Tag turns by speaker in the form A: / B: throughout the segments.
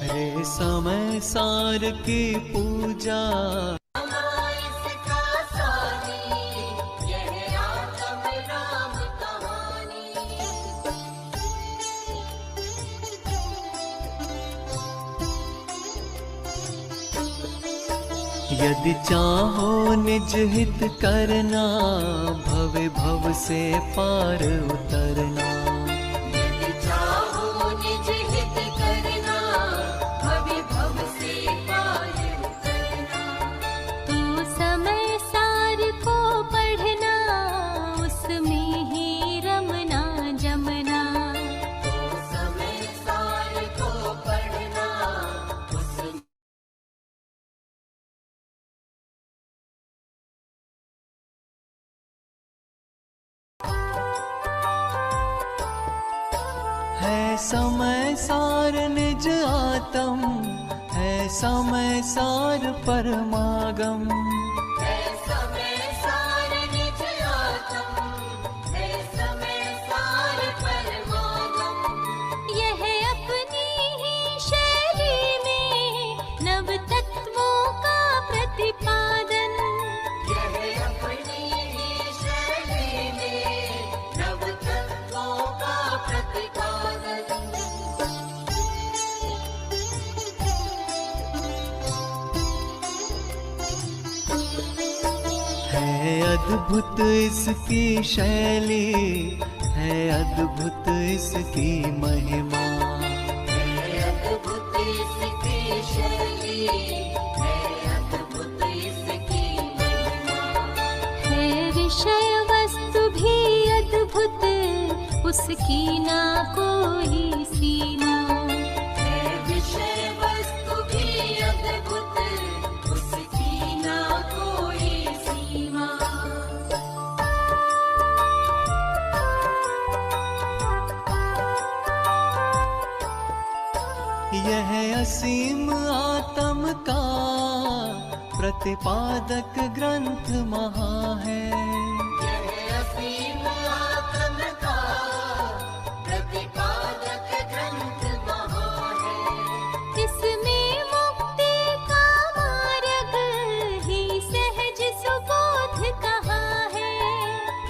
A: रे समय सार की पूजा यदि चाहो निज हित करना, भव भव से पार उतरना।
B: यदि चाहो निज हित करना, भव भव से पार उतरना। तू समय सार को पढ़ना, उसमें ही रमना जमना। तू समय सार को पढ़ना, उसमें
A: है समय सार निज आत्म, है समय सार परमागम।
B: है समय सार निज आत्म, है समय सार परमागम। यह अपनी ही शैली में नव तत्वों का प्रतिपादन। यह अपनी ही शैली में नव तत्वों का प्रतिपादन।
A: है अद्भुत इसकी शैली, है अद्भुत इसकी महिमा।
B: है अद्भुत इसकी शैली, है अद्भुत इसकी महिमा। है विषय वस्तु भी अद्भुत, उसकी ना कोई सीमा। है विषय वस्तु भी अद्भुत, उसकी ना कोई सीमा।
A: यह असीम आत्म का प्रतिपादक ग्रंथ महा है।
B: यह असीम आत्म का प्रतिपादक ग्रंथ महा है। इसमें मुक्ति का मार्ग ही सहज सुबोध कहाँ है।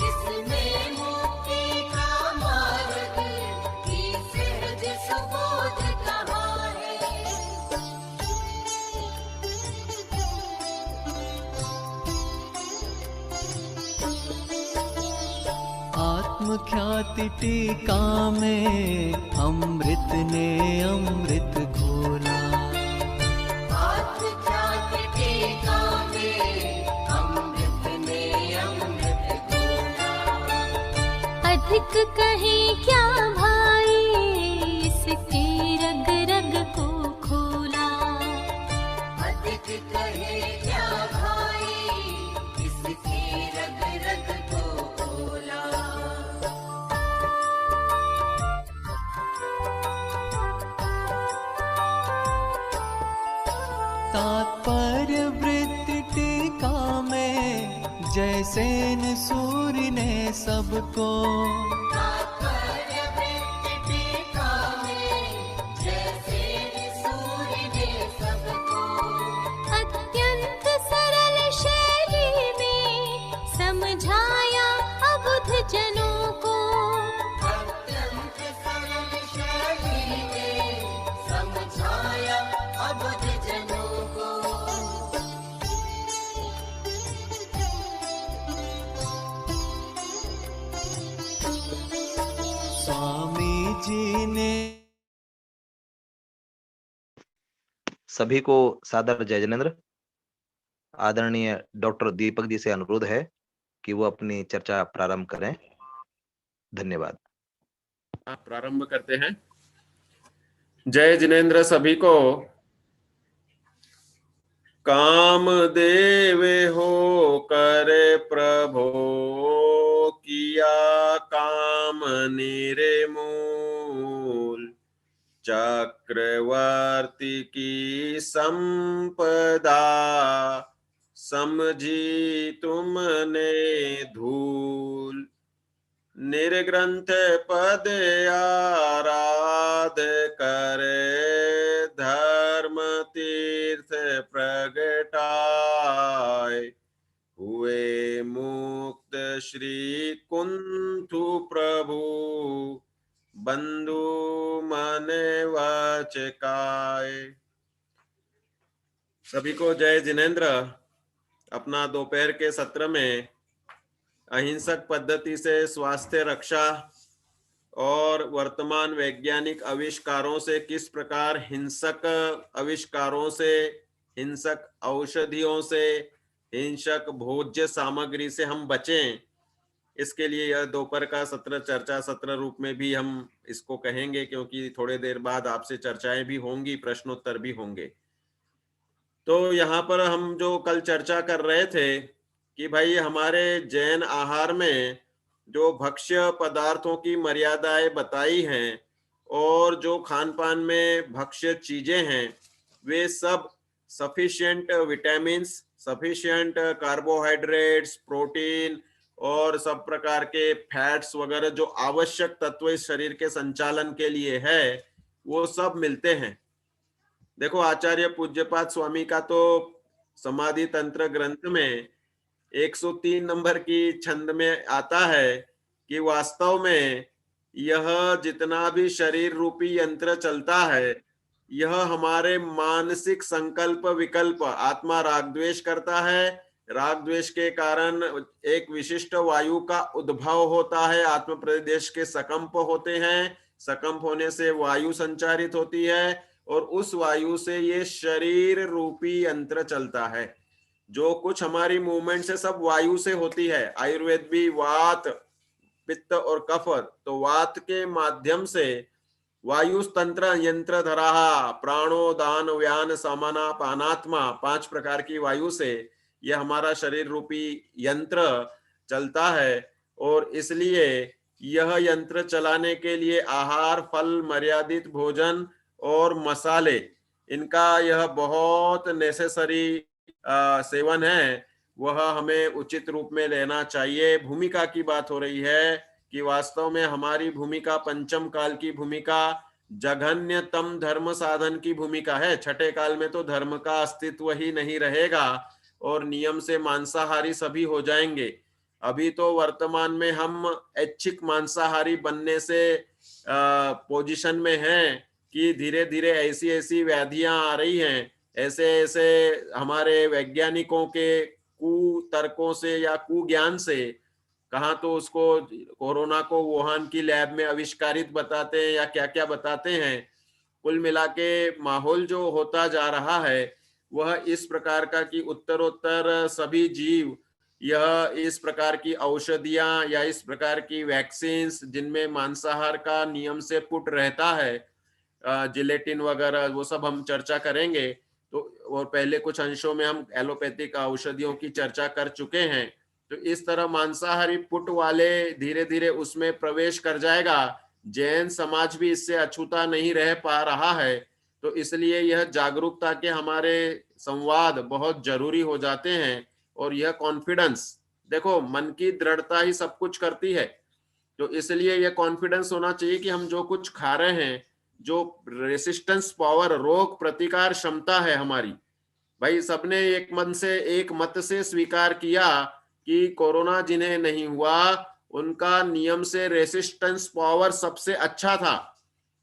B: इसमें मुक्ति का मार्ग ही सहज सुबोध कहाँ है।
A: आत्मख्याति टीका में अमृत ने अमृत घोला।
B: आत्मख्याति टीका में अमृत ने अमृत घोला। अधिक कहीं क्या भाई, इसके रग रग को खोला। अधिक कहीं क्या भाई, इसके रग रग को खोला।
A: तात्पर्य वृत्ति टीका में जैसे न सूर्य ने सबको।
B: तात्पर्य वृत्ति टीका में जैसे सूर्य ने सबको। अत्यंत सरल शैली में समझाया अबुध जनों को। अत्यंत सरल शैली में समझाया अबुध जनों को।
A: स्वामी जी ने
C: सभी को सादर जय जिनेंद्र। आदरणीय डॉक्टर दीपक जी से अनुरोध है कि वो अपनी चर्चा प्रारंभ करें। धन्यवाद।
D: प्रारंभ करते हैं। जय जिनेंद्र सभी को। काम देवे हो करे प्रभो, किया काम निर्मूल। चक्रवर्ती की संपदा, समझी तुमने धूल। निर्ग्रंथ पद आराध करे, धर्म तीर्थ प्रगटाए। हुए मुक्त श्री कुंथु प्रभु, बंधु मन वचकाए। सभी को जय जिनेन्द्र। अपना दोपहर के सत्र में अहिंसक पद्धति से स्वास्थ्य रक्षा और वर्तमान वैज्ञानिक आविष्कारों से किस प्रकार हिंसक आविष्कारों से, हिंसक औषधियों से, हिंसक भोज्य सामग्री से हम बचें, इसके लिए यह दोपहर का सत्र चर्चा सत्र रूप में भी हम इसको कहेंगे, क्योंकि थोड़े देर बाद आपसे चर्चाएं भी होंगी, प्रश्नोत्तर भी होंगे। तो यहाँ पर हम जो कल चर्चा कर रहे थे कि भाई हमारे जैन आहार में जो भक्ष्य पदार्थों की मर्यादाएं बताई हैं और जो खान पान में भक्ष्य चीजें हैं वे सब sufficient vitamins, sufficient carbohydrates, protein और सब प्रकार के फैट्स वगैरह जो आवश्यक तत्व इस शरीर के संचालन के लिए है वो सब मिलते हैं। देखो आचार्य पूज्यपाद स्वामी का तो समाधि तंत्र ग्रंथ में 103 नंबर की छंद में आता है कि वास्तव में यह जितना भी शरीर रूपी यंत्र चलता है यह हमारे मानसिक संकल्प विकल्प, आत्मा राग द्वेष करता है, राग द्वेष के कारण एक विशिष्ट वायु का उद्भव होता है, आत्म प्रदेश के सकंप होते हैं, सकंप होने से वायु संचारित होती है और उस वायु से ये शरीर रूपी यंत्र चलता है। जो कुछ हमारी मूवमेंट है सब वायु से होती है। आयुर्वेद भी वात, पित्त और कफ, तो वात के माध्यम से वायु तंत्र यंत्र धरा, प्राणो दान व्यान समाना पानात्मा, 5 प्रकार की वायु से यह हमारा शरीर रूपी यंत्र चलता है। और इसलिए यह यंत्र चलाने के लिए आहार, फल, मर्यादित भोजन और मसाले, इनका यह बहुत नेसेसरी सेवन है, वह हमें उचित रूप में लेना चाहिए। भूमिका की बात हो रही है कि वास्तव में हमारी भूमिका पंचम काल की भूमिका जघन्यतम धर्म साधन की भूमिका है। छठे काल में तो धर्म का अस्तित्व ही नहीं रहेगा और नियम से मांसाहारी सभी हो जाएंगे। अभी तो वर्तमान में हम ऐच्छिक मांसाहारी बनने से पोजीशन में हैं कि धीरे धीरे ऐसी ऐसी व्याधियां आ रही हैं, ऐसे ऐसे हमारे वैज्ञानिकों के कुतर्कों से या कुज्ञान से, कहाँ तो उसको कोरोना को वुहान की लैब में आविष्कारित बताते हैं या क्या क्या बताते हैं। कुल मिला के माहौल जो होता जा रहा है वह इस प्रकार का कि उत्तरोत्तर सभी जीव यह इस प्रकार की औषधियां या इस प्रकार की वैक्सीन्स जिनमें मांसाहार का नियम से पुट रहता है, जिलेटिन वगैरह, वो सब हम चर्चा करेंगे। तो और पहले कुछ अंशों में हम एलोपैथिक औषधियों की चर्चा कर चुके हैं। तो इस तरह मांसाहारी पुट वाले धीरे धीरे उसमें प्रवेश कर जाएगा। जैन समाज भी इससे अछूता नहीं रह पा रहा है। तो इसलिए यह जागरूकता के हमारे संवाद बहुत जरूरी हो जाते हैं। और यह कॉन्फिडेंस, देखो मन की दृढ़ता ही सब कुछ करती है। तो इसलिए यह कॉन्फिडेंस होना चाहिए कि हम जो कुछ खा रहे हैं, जो रेसिस्टेंस पावर, रोग प्रतिकार क्षमता है हमारी, भाई सबने एक मन से एक मत से स्वीकार किया कि कोरोना जिन्हें नहीं हुआ उनका नियम से रेसिस्टेंस पावर सबसे अच्छा था।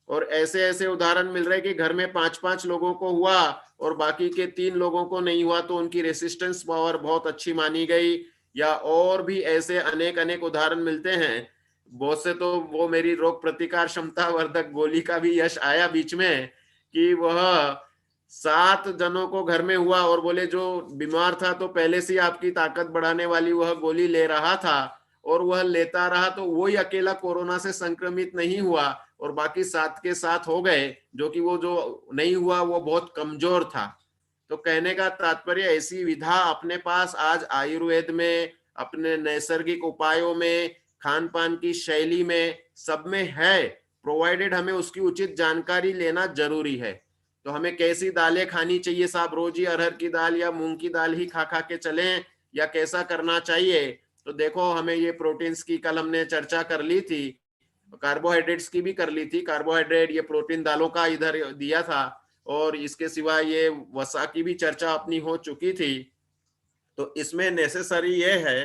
D: और ऐसे ऐसे उदाहरण मिल रहे कि घर में 5-5 लोगों को हुआ और बाकी के 3 लोगों को नहीं हुआ, तो उनकी रेसिस्टेंस पावर बहुत अच्छी मानी गई। या और भी ऐसे अनेक अनेक उदाहरण मिलते हैं। बहुत से तो वो मेरी रोग प्रतिकार क्षमता वर्धक गोली का भी यश आया बीच में कि वह 7 जनों को घर में हुआ और बोले जो बीमार था तो पहले से आपकी ताकत बढ़ाने वाली वह गोली ले रहा था और वह लेता रहा, तो वही अकेला कोरोना से संक्रमित नहीं हुआ और बाकी 7 के 7 हो गए, जो कि वो जो नहीं हुआ वो बहुत कमजोर था। तो कहने का तात्पर्य ऐसी विधा अपने पास आज आयुर्वेद में, अपने नैसर्गिक उपायों में, खान पान की शैली में, सब में है, प्रोवाइडेड हमें उसकी उचित जानकारी लेना जरूरी है। तो हमें कैसी दालें खानी चाहिए साहब? रोज ही अरहर की दाल या मूंग की दाल ही खा खा के चलें या कैसा करना चाहिए? तो देखो, हमें ये प्रोटीन्स की कल हमने चर्चा कर ली थी, कार्बोहाइड्रेट्स की भी कर ली थी। कार्बोहाइड्रेट ये प्रोटीन दालों का इधर दिया था, और इसके सिवा ये वसा की भी चर्चा अपनी हो चुकी थी। तो इसमें नेसेसरी ये है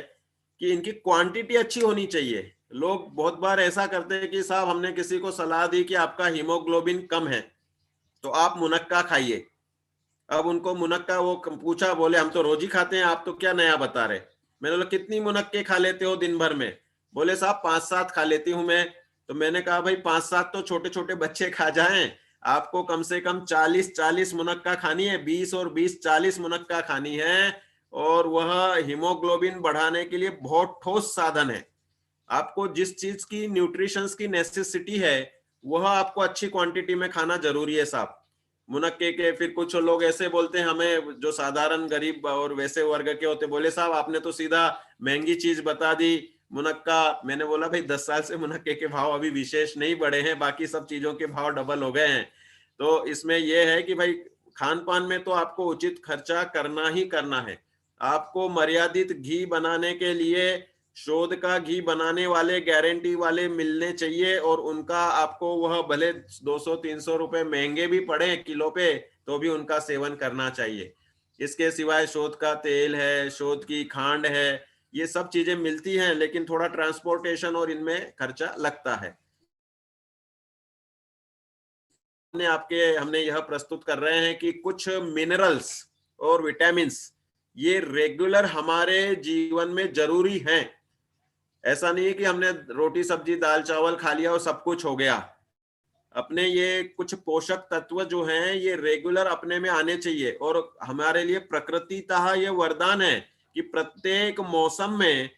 D: कि इनकी क्वांटिटी अच्छी होनी चाहिए। लोग बहुत बार ऐसा करते हैं कि साहब हमने किसी को सलाह दी कि आपका हीमोग्लोबिन कम है तो आप मुनक्का खाइए। अब उनको मुनक्का वो पूछा, बोले हम तो रोज ही खाते हैं, आप तो क्या नया बता रहे। मैंने बोला कितनी मुनक्के खा लेते हो दिन भर में? बोले साहब 5-7 खा लेती हूं मैं। तो मैंने कहा भाई 5-7 तो छोटे छोटे बच्चे खा जाएं, आपको कम से कम 40-40 मुनक्का खानी है, 20 और 20-40 मुनक्का खानी है। और वह हीमोग्लोबिन बढ़ाने के लिए बहुत ठोस साधन है। आपको जिस चीज की न्यूट्रिशंस की नेसेसिटी है वह आपको अच्छी क्वांटिटी में खाना जरूरी है साहब। मुनक्के के फिर कुछ लोग ऐसे बोलते हैं हमें, जो साधारण गरीब और वैसे वर्ग के होते, बोले साहब आपने तो सीधा महंगी चीज बता दी मुनक्का। मैंने बोला भाई 10 साल से मुनक्के के भाव अभी विशेष नहीं बढ़े हैं, बाकी सब चीजों के भाव डबल हो गए हैं। तो इसमें यह है कि भाई खान पान में तो आपको उचित खर्चा करना ही करना है। आपको मर्यादित घी बनाने के लिए शोध का घी बनाने वाले गारंटी वाले मिलने चाहिए, और उनका आपको वह भले 200-300 रुपए महंगे भी पड़े किलो पे, तो भी उनका सेवन करना चाहिए। इसके सिवाय शोध का तेल है, शोध की खांड है, ये सब चीजें मिलती हैं, लेकिन थोड़ा ट्रांसपोर्टेशन और इनमें खर्चा लगता है। हमने यह प्रस्तुत कर रहे हैं कि कुछ मिनरल्स और विटामिन्स ये रेगुलर हमारे जीवन में जरूरी हैं। ऐसा नहीं है कि हमने रोटी सब्जी दाल चावल खा लिया और सब कुछ हो गया। अपने ये कुछ पोषक तत्व जो हैं ये रेगुलर अपने में आने चाहिए, और हमारे लिए प्रकृतितः ये वरदान है कि प्रत्येक मौसम में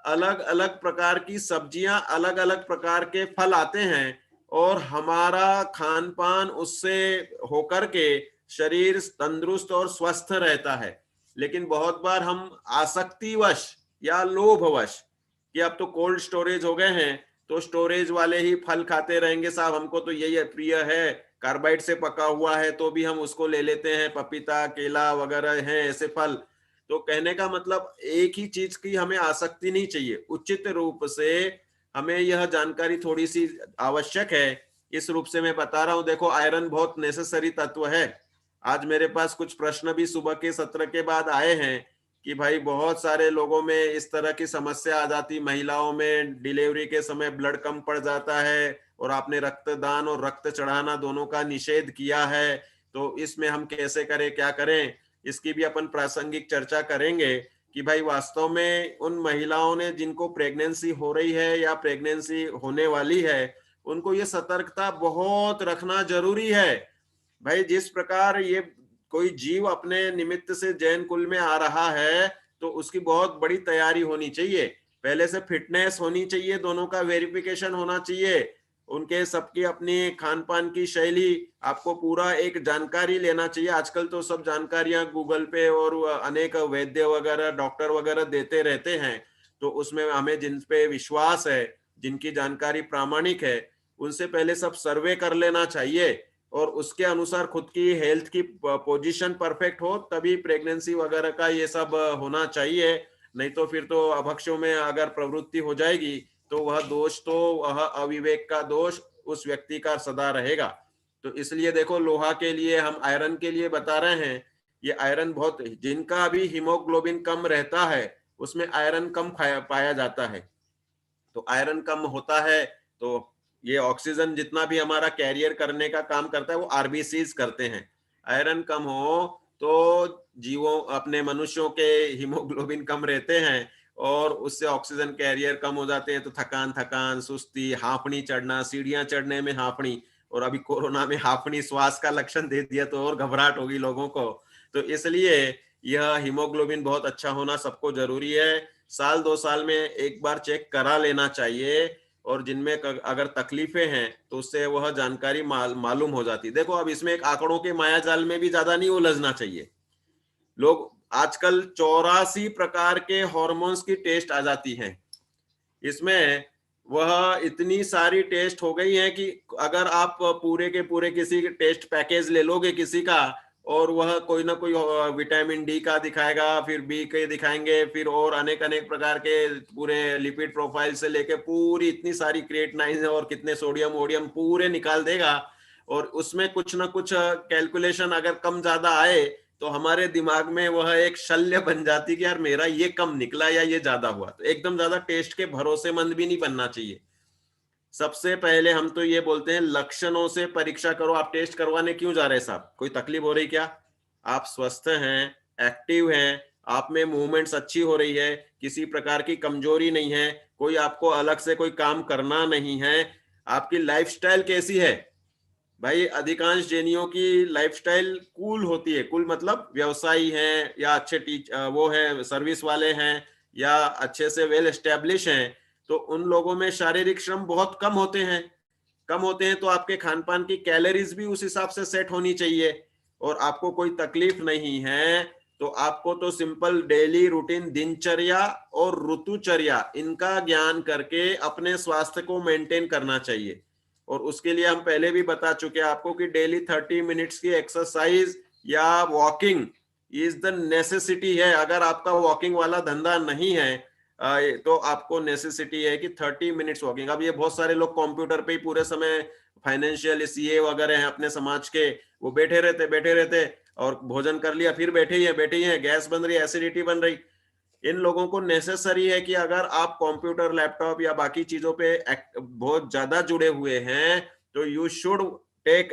D: अलग अलग प्रकार की सब्जियां, अलग अलग प्रकार के फल आते हैं, और हमारा खान पान उससे होकर के शरीर तंदुरुस्त और स्वस्थ रहता है। लेकिन बहुत बार हम आसक्तिवश या लोभवश कि अब तो कोल्ड स्टोरेज हो गए हैं तो स्टोरेज वाले ही फल खाते रहेंगे साहब, हमको तो यही प्रिय है, कार्बाइड से पका हुआ है तो भी हम उसको ले लेते हैं, पपीता केला वगैरह हैं ऐसे फल। तो कहने का मतलब एक ही चीज की हमें आसक्ति नहीं चाहिए, उचित रूप से हमें यह जानकारी थोड़ी सी आवश्यक है। इस रूप से मैं बता रहा हूं। देखो, आयरन बहुत नेसेसरी तत्व है। आज मेरे पास कुछ प्रश्न भी सुबह के सत्र के बाद आए हैं कि भाई बहुत सारे लोगों में इस तरह की समस्या आ जाती, महिलाओं में डिलीवरी के समय ब्लड कम पड़ जाता है, और आपने रक्तदान और रक्त चढ़ाना दोनों का निषेध किया है, तो इसमें हम कैसे करें, क्या करें, इसकी भी अपन प्रासंगिक चर्चा करेंगे कि भाई वास्तव में उन महिलाओं ने जिनको प्रेगनेंसी हो रही है या प्रेगनेंसी होने वाली है, उनको ये सतर्कता बहुत रखना जरूरी है। भाई जिस प्रकार ये कोई जीव अपने निमित्त से जैन कुल में आ रहा है तो उसकी बहुत बड़ी तैयारी होनी चाहिए, पहले से फिटनेस होनी चाहिए, दोनों का वेरिफिकेशन होना चाहिए, उनके सबकी अपनी खान पान की शैली आपको पूरा एक जानकारी लेना चाहिए। आजकल तो सब जानकारियां गूगल पे और अनेक वैद्य वगैरह डॉक्टर वगैरह देते रहते हैं, तो उसमें हमें जिन पे विश्वास है, जिनकी जानकारी प्रामाणिक है, उनसे पहले सब सर्वे कर लेना चाहिए, और उसके अनुसार खुद की हेल्थ की पोजीशन परफेक्ट हो तभी प्रेगनेंसी वगैरह का ये सब होना चाहिए। नहीं तो फिर तो अभक्ष्यों में अगर प्रवृत्ति हो जाएगी तो वह दोष, तो वह अविवेक का दोष उस व्यक्ति का सदा रहेगा। तो इसलिए देखो, लोहा के लिए हम आयरन के लिए बता रहे हैं। ये आयरन बहुत, जिनका भी हीमोग्लोबिन कम रहता है उसमें आयरन कम पाया जाता है। तो आयरन कम होता है तो ये ऑक्सीजन जितना भी हमारा कैरियर करने का काम करता है वो आरबीसीज करते हैं। आयरन कम हो तो जीवों, अपने मनुष्यों के हीमोग्लोबिन कम रहते हैं और उससे ऑक्सीजन कैरियर कम हो जाते हैं, तो थकान, सुस्ती, हांफनी चढ़ना, सीढ़ियां चढ़ने में हांफनी, और अभी कोरोना में हांफनी श्वास का लक्षण दे दिया तो और घबराहट होगी लोगों को। तो इसलिए यह हीमोग्लोबिन बहुत अच्छा होना सबको जरूरी है। साल 2 साल में एक बार चेक करा लेना चाहिए, और जिनमें अगर तकलीफें हैं तो उससे वह जानकारी मालूम हो जाती। देखो, अब इसमें एक आंकड़ों के मायाजाल में भी ज्यादा नहीं उलझना चाहिए। लोग आजकल 84 प्रकार के हार्मोन्स की टेस्ट आ जाती हैं। इसमें वह इतनी सारी टेस्ट हो गई है कि अगर आप पूरे के पूरे किसी टेस्ट पैकेज ले लोगे किसी का, और वह कोई ना कोई विटामिन डी का दिखाएगा, फिर बी के दिखाएंगे, फिर और अनेक अनेक प्रकार के पूरे लिपिड प्रोफाइल से लेके पूरी इतनी सारी क्रिएटिनिन और कितने सोडियम वोडियम पूरे निकाल देगा, और उसमें कुछ ना कुछ कैलकुलेशन अगर कम ज्यादा आए तो हमारे दिमाग में वह एक शल्य बन जाती कि यार मेरा ये कम निकला या ये ज्यादा हुआ। तो एकदम ज्यादा टेस्ट के भरोसेमंद भी नहीं बनना चाहिए। सबसे पहले हम तो ये बोलते हैं लक्षणों से परीक्षा करो। आप टेस्ट करवाने क्यों जा रहे हैं साहब? कोई तकलीफ हो रही क्या? आप स्वस्थ हैं, एक्टिव हैं, आप में मूवमेंट्स अच्छी हो रही है, किसी प्रकार की कमजोरी नहीं है, कोई आपको अलग से कोई काम करना नहीं है, आपकी लाइफस्टाइल कैसी है? भाई अधिकांश जैनियों की लाइफस्टाइल कूल होती है। कूल मतलब व्यवसायी हैं या अच्छे वो है सर्विस वाले हैं या अच्छे से वेल एस्टेब्लिश हैं, तो उन लोगों में शारीरिक श्रम बहुत कम होते हैं। कम होते हैं तो आपके खान पान की कैलोरीज भी उस हिसाब से सेट होनी चाहिए, और आपको कोई तकलीफ नहीं है तो आपको तो सिंपल डेली रूटीन दिनचर्या और ऋतुचर्या इनका ज्ञान करके अपने स्वास्थ्य को मेंटेन करना चाहिए। और उसके लिए हम पहले भी बता चुके हैं आपको कि डेली 30 मिनट्स की एक्सरसाइज या वॉकिंग इज द नेसेसिटी है। अगर आपका वॉकिंग वाला धंधा नहीं है तो आपको नेसेसिटी है कि 30 मिनट्स वॉकिंग। अब ये बहुत सारे लोग कंप्यूटर पे ही पूरे समय, फाइनेंशियल सीए वगैरह हैं अपने समाज के, वो बैठे रहते और भोजन कर लिया फिर बैठे ही हैं, गैस बन रही, एसिडिटी बन रही। इन लोगों को नेसेसरी है कि अगर आप कंप्यूटर, लैपटॉप या बाकी चीजों पे बहुत ज्यादा जुड़े हुए हैं तो you should take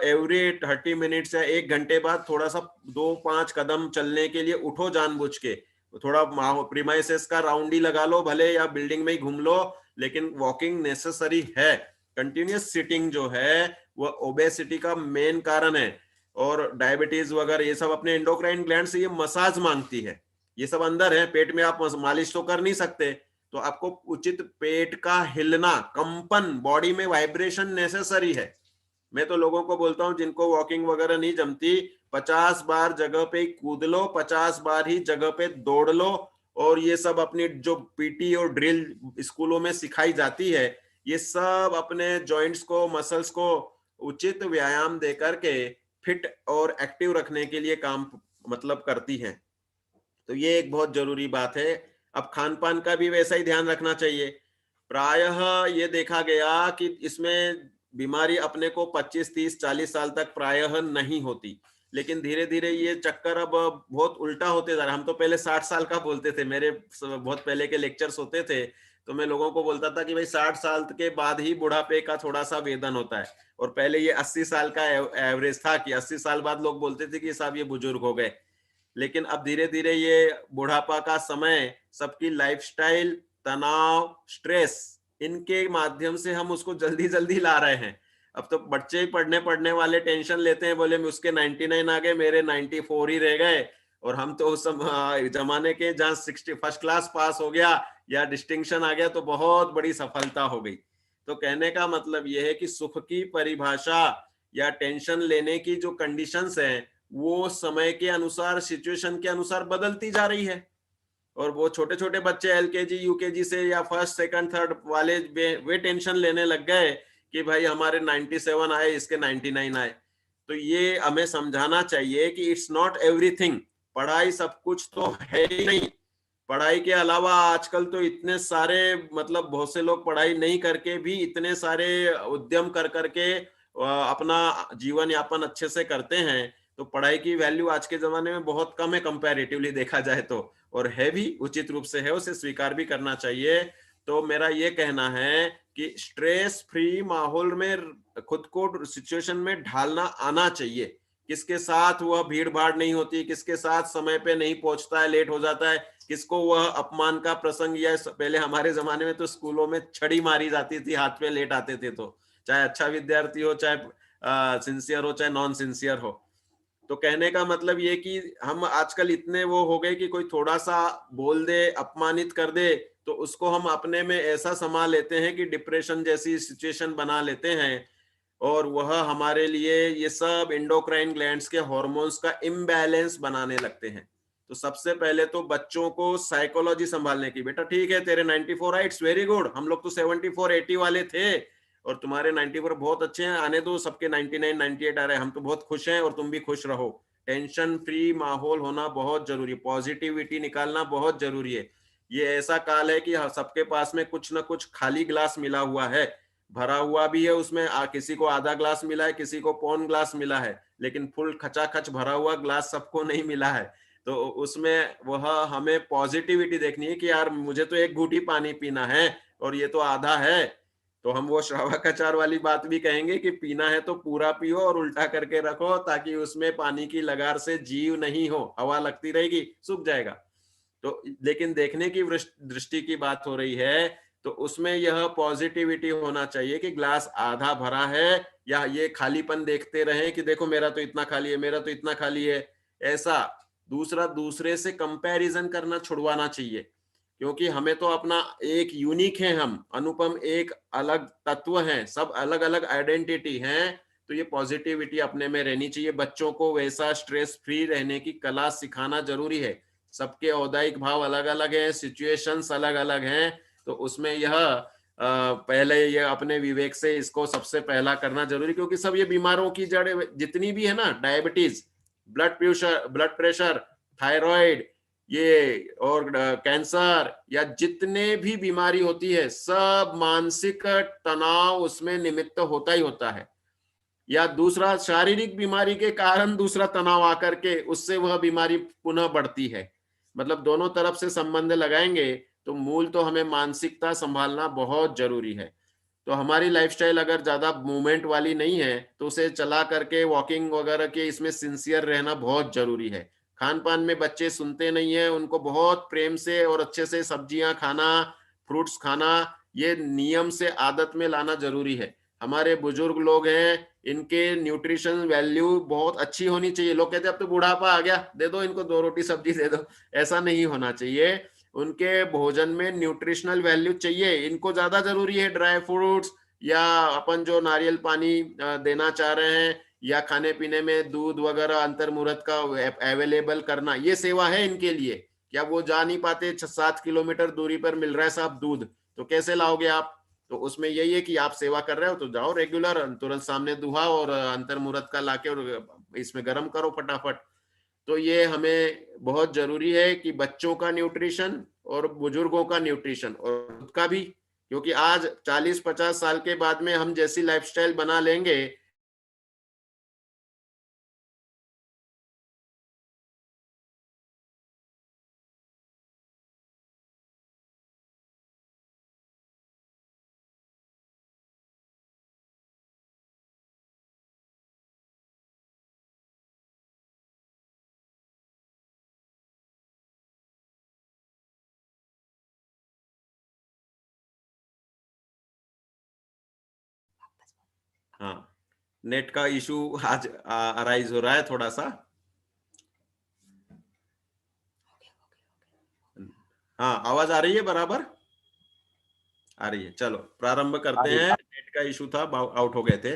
D: every 30 minutes या 1 घंटे बाद थोड़ा सा 2-5 कदम चलने के लिए उठो जानबूझ के। थोड़ा प्रीमाइसेस का राउंड ही लगा लो भले, या बिल्डिंग में ही घूम लो, लेकिन वॉकिंग नेसेसरी है। कंटिन्यूस सिटिंग जो है वो ओबेसिटी का मेन कारण है, और डायबिटीज वगैरह ये सब अपने एंडोक्राइन ग्लैंड से ये मसाज मांगती है। ये सब अंदर है, पेट में आप मालिश तो कर नहीं सकते, तो आपको उचित पेट का हिलना, कंपन, बॉडी में वाइब्रेशन नेसेसरी है। मैं तो लोगों को बोलता हूं जिनको वॉकिंग वगैरह नहीं जमती, 50 बार जगह पे कूद लो, 50 बार ही जगह पे दौड़ लो, और ये सब अपनी जो पीटी और ड्रिल स्कूलों में सिखाई जाती है, ये सब अपने जॉइंट्स को, मसल्स को उचित व्यायाम दे करके फिट और एक्टिव रखने के लिए काम मतलब करती है। तो ये एक बहुत जरूरी बात है। अब खान पान का भी वैसा ही ध्यान रखना चाहिए। प्रायः ये देखा गया कि इसमें बीमारी अपने को 25, 30, 40 साल तक प्रायः नहीं होती, लेकिन धीरे धीरे ये चक्कर अब बहुत उल्टा होते जा रहा है। हम तो पहले 60 साल का बोलते थे, मेरे बहुत पहले के लेक्चर्स होते थे तो मैं लोगों को बोलता था कि भाई 60 साल के बाद ही बुढ़ापे का थोड़ा सा वेदन होता है, और पहले ये 80 साल का एवरेज था कि 80 साल बाद लोग बोलते थे कि साहब ये बुजुर्ग हो गए। लेकिन अब धीरे धीरे ये बुढ़ापा का समय सबकी लाइफस्टाइल, तनाव, स्ट्रेस, इनके माध्यम से हम उसको जल्दी जल्दी ला रहे हैं। अब तो बच्चे ही पढ़ने वाले टेंशन लेते हैं, बोले उसके 99 आ गए, मेरे 94 ही रह गए। और हम तो उस जमाने के जहाँ 60 फर्स्ट क्लास पास हो गया या डिस्टिंक्शन आ गया तो बहुत बड़ी सफलता हो गई। तो कहने का मतलब यह है कि सुख की परिभाषा या टेंशन लेने की जो कंडीशंस हैं वो समय के अनुसार, सिचुएशन के अनुसार बदलती जा रही है। और वो छोटे छोटे बच्चे एलकेजी, यूकेजी से या फर्स्ट, सेकंड, थर्ड वाले वे टेंशन लेने लग गए कि भाई हमारे 97 आए, इसके 99 आए। तो ये हमें समझाना चाहिए कि इट्स नॉट एवरीथिंग। पढ़ाई सब कुछ तो है ही नहीं। पढ़ाई के अलावा आजकल तो इतने सारे, मतलब बहुत से लोग पढ़ाई नहीं करके भी इतने सारे उद्यम कर करके अपना जीवन यापन अच्छे से करते हैं। तो पढ़ाई की वैल्यू आज के जमाने में बहुत कम है कंपैरेटिवली देखा जाए तो, और है भी, उचित रूप से है, उसे स्वीकार भी करना चाहिए। तो मेरा ये कहना है कि स्ट्रेस फ्री माहौल में खुद को सिचुएशन में ढालना आना चाहिए। किसके साथ वह भीड़ भाड़ नहीं होती, किसके साथ समय पे नहीं पहुंचता है, लेट हो जाता है, किसको वह अपमान का प्रसंग, या पहले हमारे जमाने में तो स्कूलों में छड़ी मारी जाती थी हाथ पे लेट आते थे, तो चाहे अच्छा विद्यार्थी हो, चाहे सिंसियर हो, चाहे नॉन सिंसियर हो। तो कहने का मतलब ये कि हम आजकल इतने वो हो गए कि कोई थोड़ा सा बोल दे, अपमानित कर दे, तो उसको हम अपने में ऐसा समा लेते हैं कि डिप्रेशन जैसी सिचुएशन बना लेते हैं, और वह हमारे लिए ये सब एंडोक्राइन ग्लैंड्स के हार्मोन्स का इम्बैलेंस बनाने लगते हैं। तो सबसे पहले तो बच्चों को साइकोलॉजी संभालने की, बेटा ठीक है तेरे 94 राइट्स, वेरी गुड, हम लोग तो 74 80 वाले थे और तुम्हारे 94 बहुत अच्छे हैं, आने दो, सबके 99 98 आ रहे हैं, हम तो बहुत खुश हैं और तुम भी खुश रहो। टेंशन फ्री माहौल होना बहुत जरूरी, पॉजिटिविटी निकालना बहुत जरूरी है। ये ऐसा काल है कि सबके पास में कुछ ना कुछ खाली ग्लास मिला हुआ है, भरा हुआ भी है उसमें, किसी को आधा ग्लास मिला है, किसी को पौन ग्लास मिला है, लेकिन फुल खचाखच भरा हुआ ग्लास सबको नहीं मिला है। तो उसमें वह हमें पॉजिटिविटी देखनी है कि यार मुझे तो एक घूंटी पानी पीना है और ये तो आधा है। तो हम वो श्रावकाचार वाली बात भी कहेंगे कि पीना है तो पूरा पियो और उल्टा करके रखो, ताकि उसमें पानी की लगार से जीव नहीं हो, हवा लगती रहेगी सूख जाएगा। तो लेकिन देखने की दृष्टि की बात हो रही है, तो उसमें यह पॉजिटिविटी होना चाहिए कि ग्लास आधा भरा है, या ये खालीपन देखते रहे कि देखो मेरा तो इतना खाली है, मेरा तो इतना खाली है, ऐसा दूसरे से कंपैरिजन करना छुड़वाना चाहिए। क्योंकि हमें तो अपना एक यूनिक है, हम अनुपम एक अलग तत्व हैं, सब अलग अलग आइडेंटिटी हैं। तो ये पॉजिटिविटी अपने में रहनी चाहिए। बच्चों को वैसा स्ट्रेस फ्री रहने की कला सिखाना जरूरी है। सबके औदायिक भाव अलग अलग हैं, सिचुएशंस अलग अलग हैं, तो उसमें यह पहले ये अपने विवेक से इसको सबसे पहला करना जरूरी, क्योंकि सब ये बीमारों की जड़ जितनी भी है ना, डायबिटीज, ब्लड प्रेशर, थायराइड, ये और कैंसर, या जितने भी बीमारी होती है, सब मानसिक तनाव उसमें निमित्त होता ही होता है, या दूसरा शारीरिक बीमारी के कारण दूसरा तनाव आकर के उससे वह बीमारी पुनः बढ़ती है। मतलब दोनों तरफ से संबंध लगाएंगे तो मूल तो हमें मानसिकता संभालना बहुत जरूरी है। तो हमारी लाइफस्टाइल अगर ज्यादा मूवमेंट वाली नहीं है तो उसे चला करके वॉकिंग वगैरह के इसमें सिंसियर रहना बहुत जरूरी है। खान पान में बच्चे सुनते नहीं है, उनको बहुत प्रेम से और अच्छे से सब्जियां खाना, फ्रूट्स खाना, ये नियम से आदत में लाना जरूरी है। हमारे बुजुर्ग लोग हैं, इनके न्यूट्रिशन वैल्यू बहुत अच्छी होनी चाहिए। लोग कहते हैं अब तो बुढ़ापा आ गया, दे दो इनको 2 रोटी सब्जी दे दो, ऐसा नहीं होना चाहिए। उनके भोजन में न्यूट्रिशनल वैल्यू चाहिए। इनको ज्यादा जरूरी है ड्राई फ्रूट्स, या अपन जो नारियल पानी देना चाह रहे हैं, या खाने पीने में दूध वगैरह अंतर्मुहूर्त का अवेलेबल करना, ये सेवा है इनके लिए। क्या वो जा नहीं पाते, 7 किलोमीटर दूरी पर मिल रहा है साहब दूध, तो कैसे लाओगे आप? तो उसमें यही है कि आप सेवा कर रहे हो तो जाओ रेगुलर, तुरंत सामने दुहाओ और अंतर्मुहूर्त का लाके और इसमें गर्म करो फटाफट। तो ये हमें बहुत जरूरी है कि बच्चों का न्यूट्रिशन और बुजुर्गों का न्यूट्रिशन और खुद का भी, क्योंकि आज 40-50 साल के बाद में हम जैसी लाइफस्टाइल बना लेंगे, हाँ नेट का इशू आज अराइज हो रहा है थोड़ा सा। हाँ आवाज आ रही है बराबर? आ रही है, चलो प्रारंभ करते हैं। नेट का इशू था, आउट हो गए थे।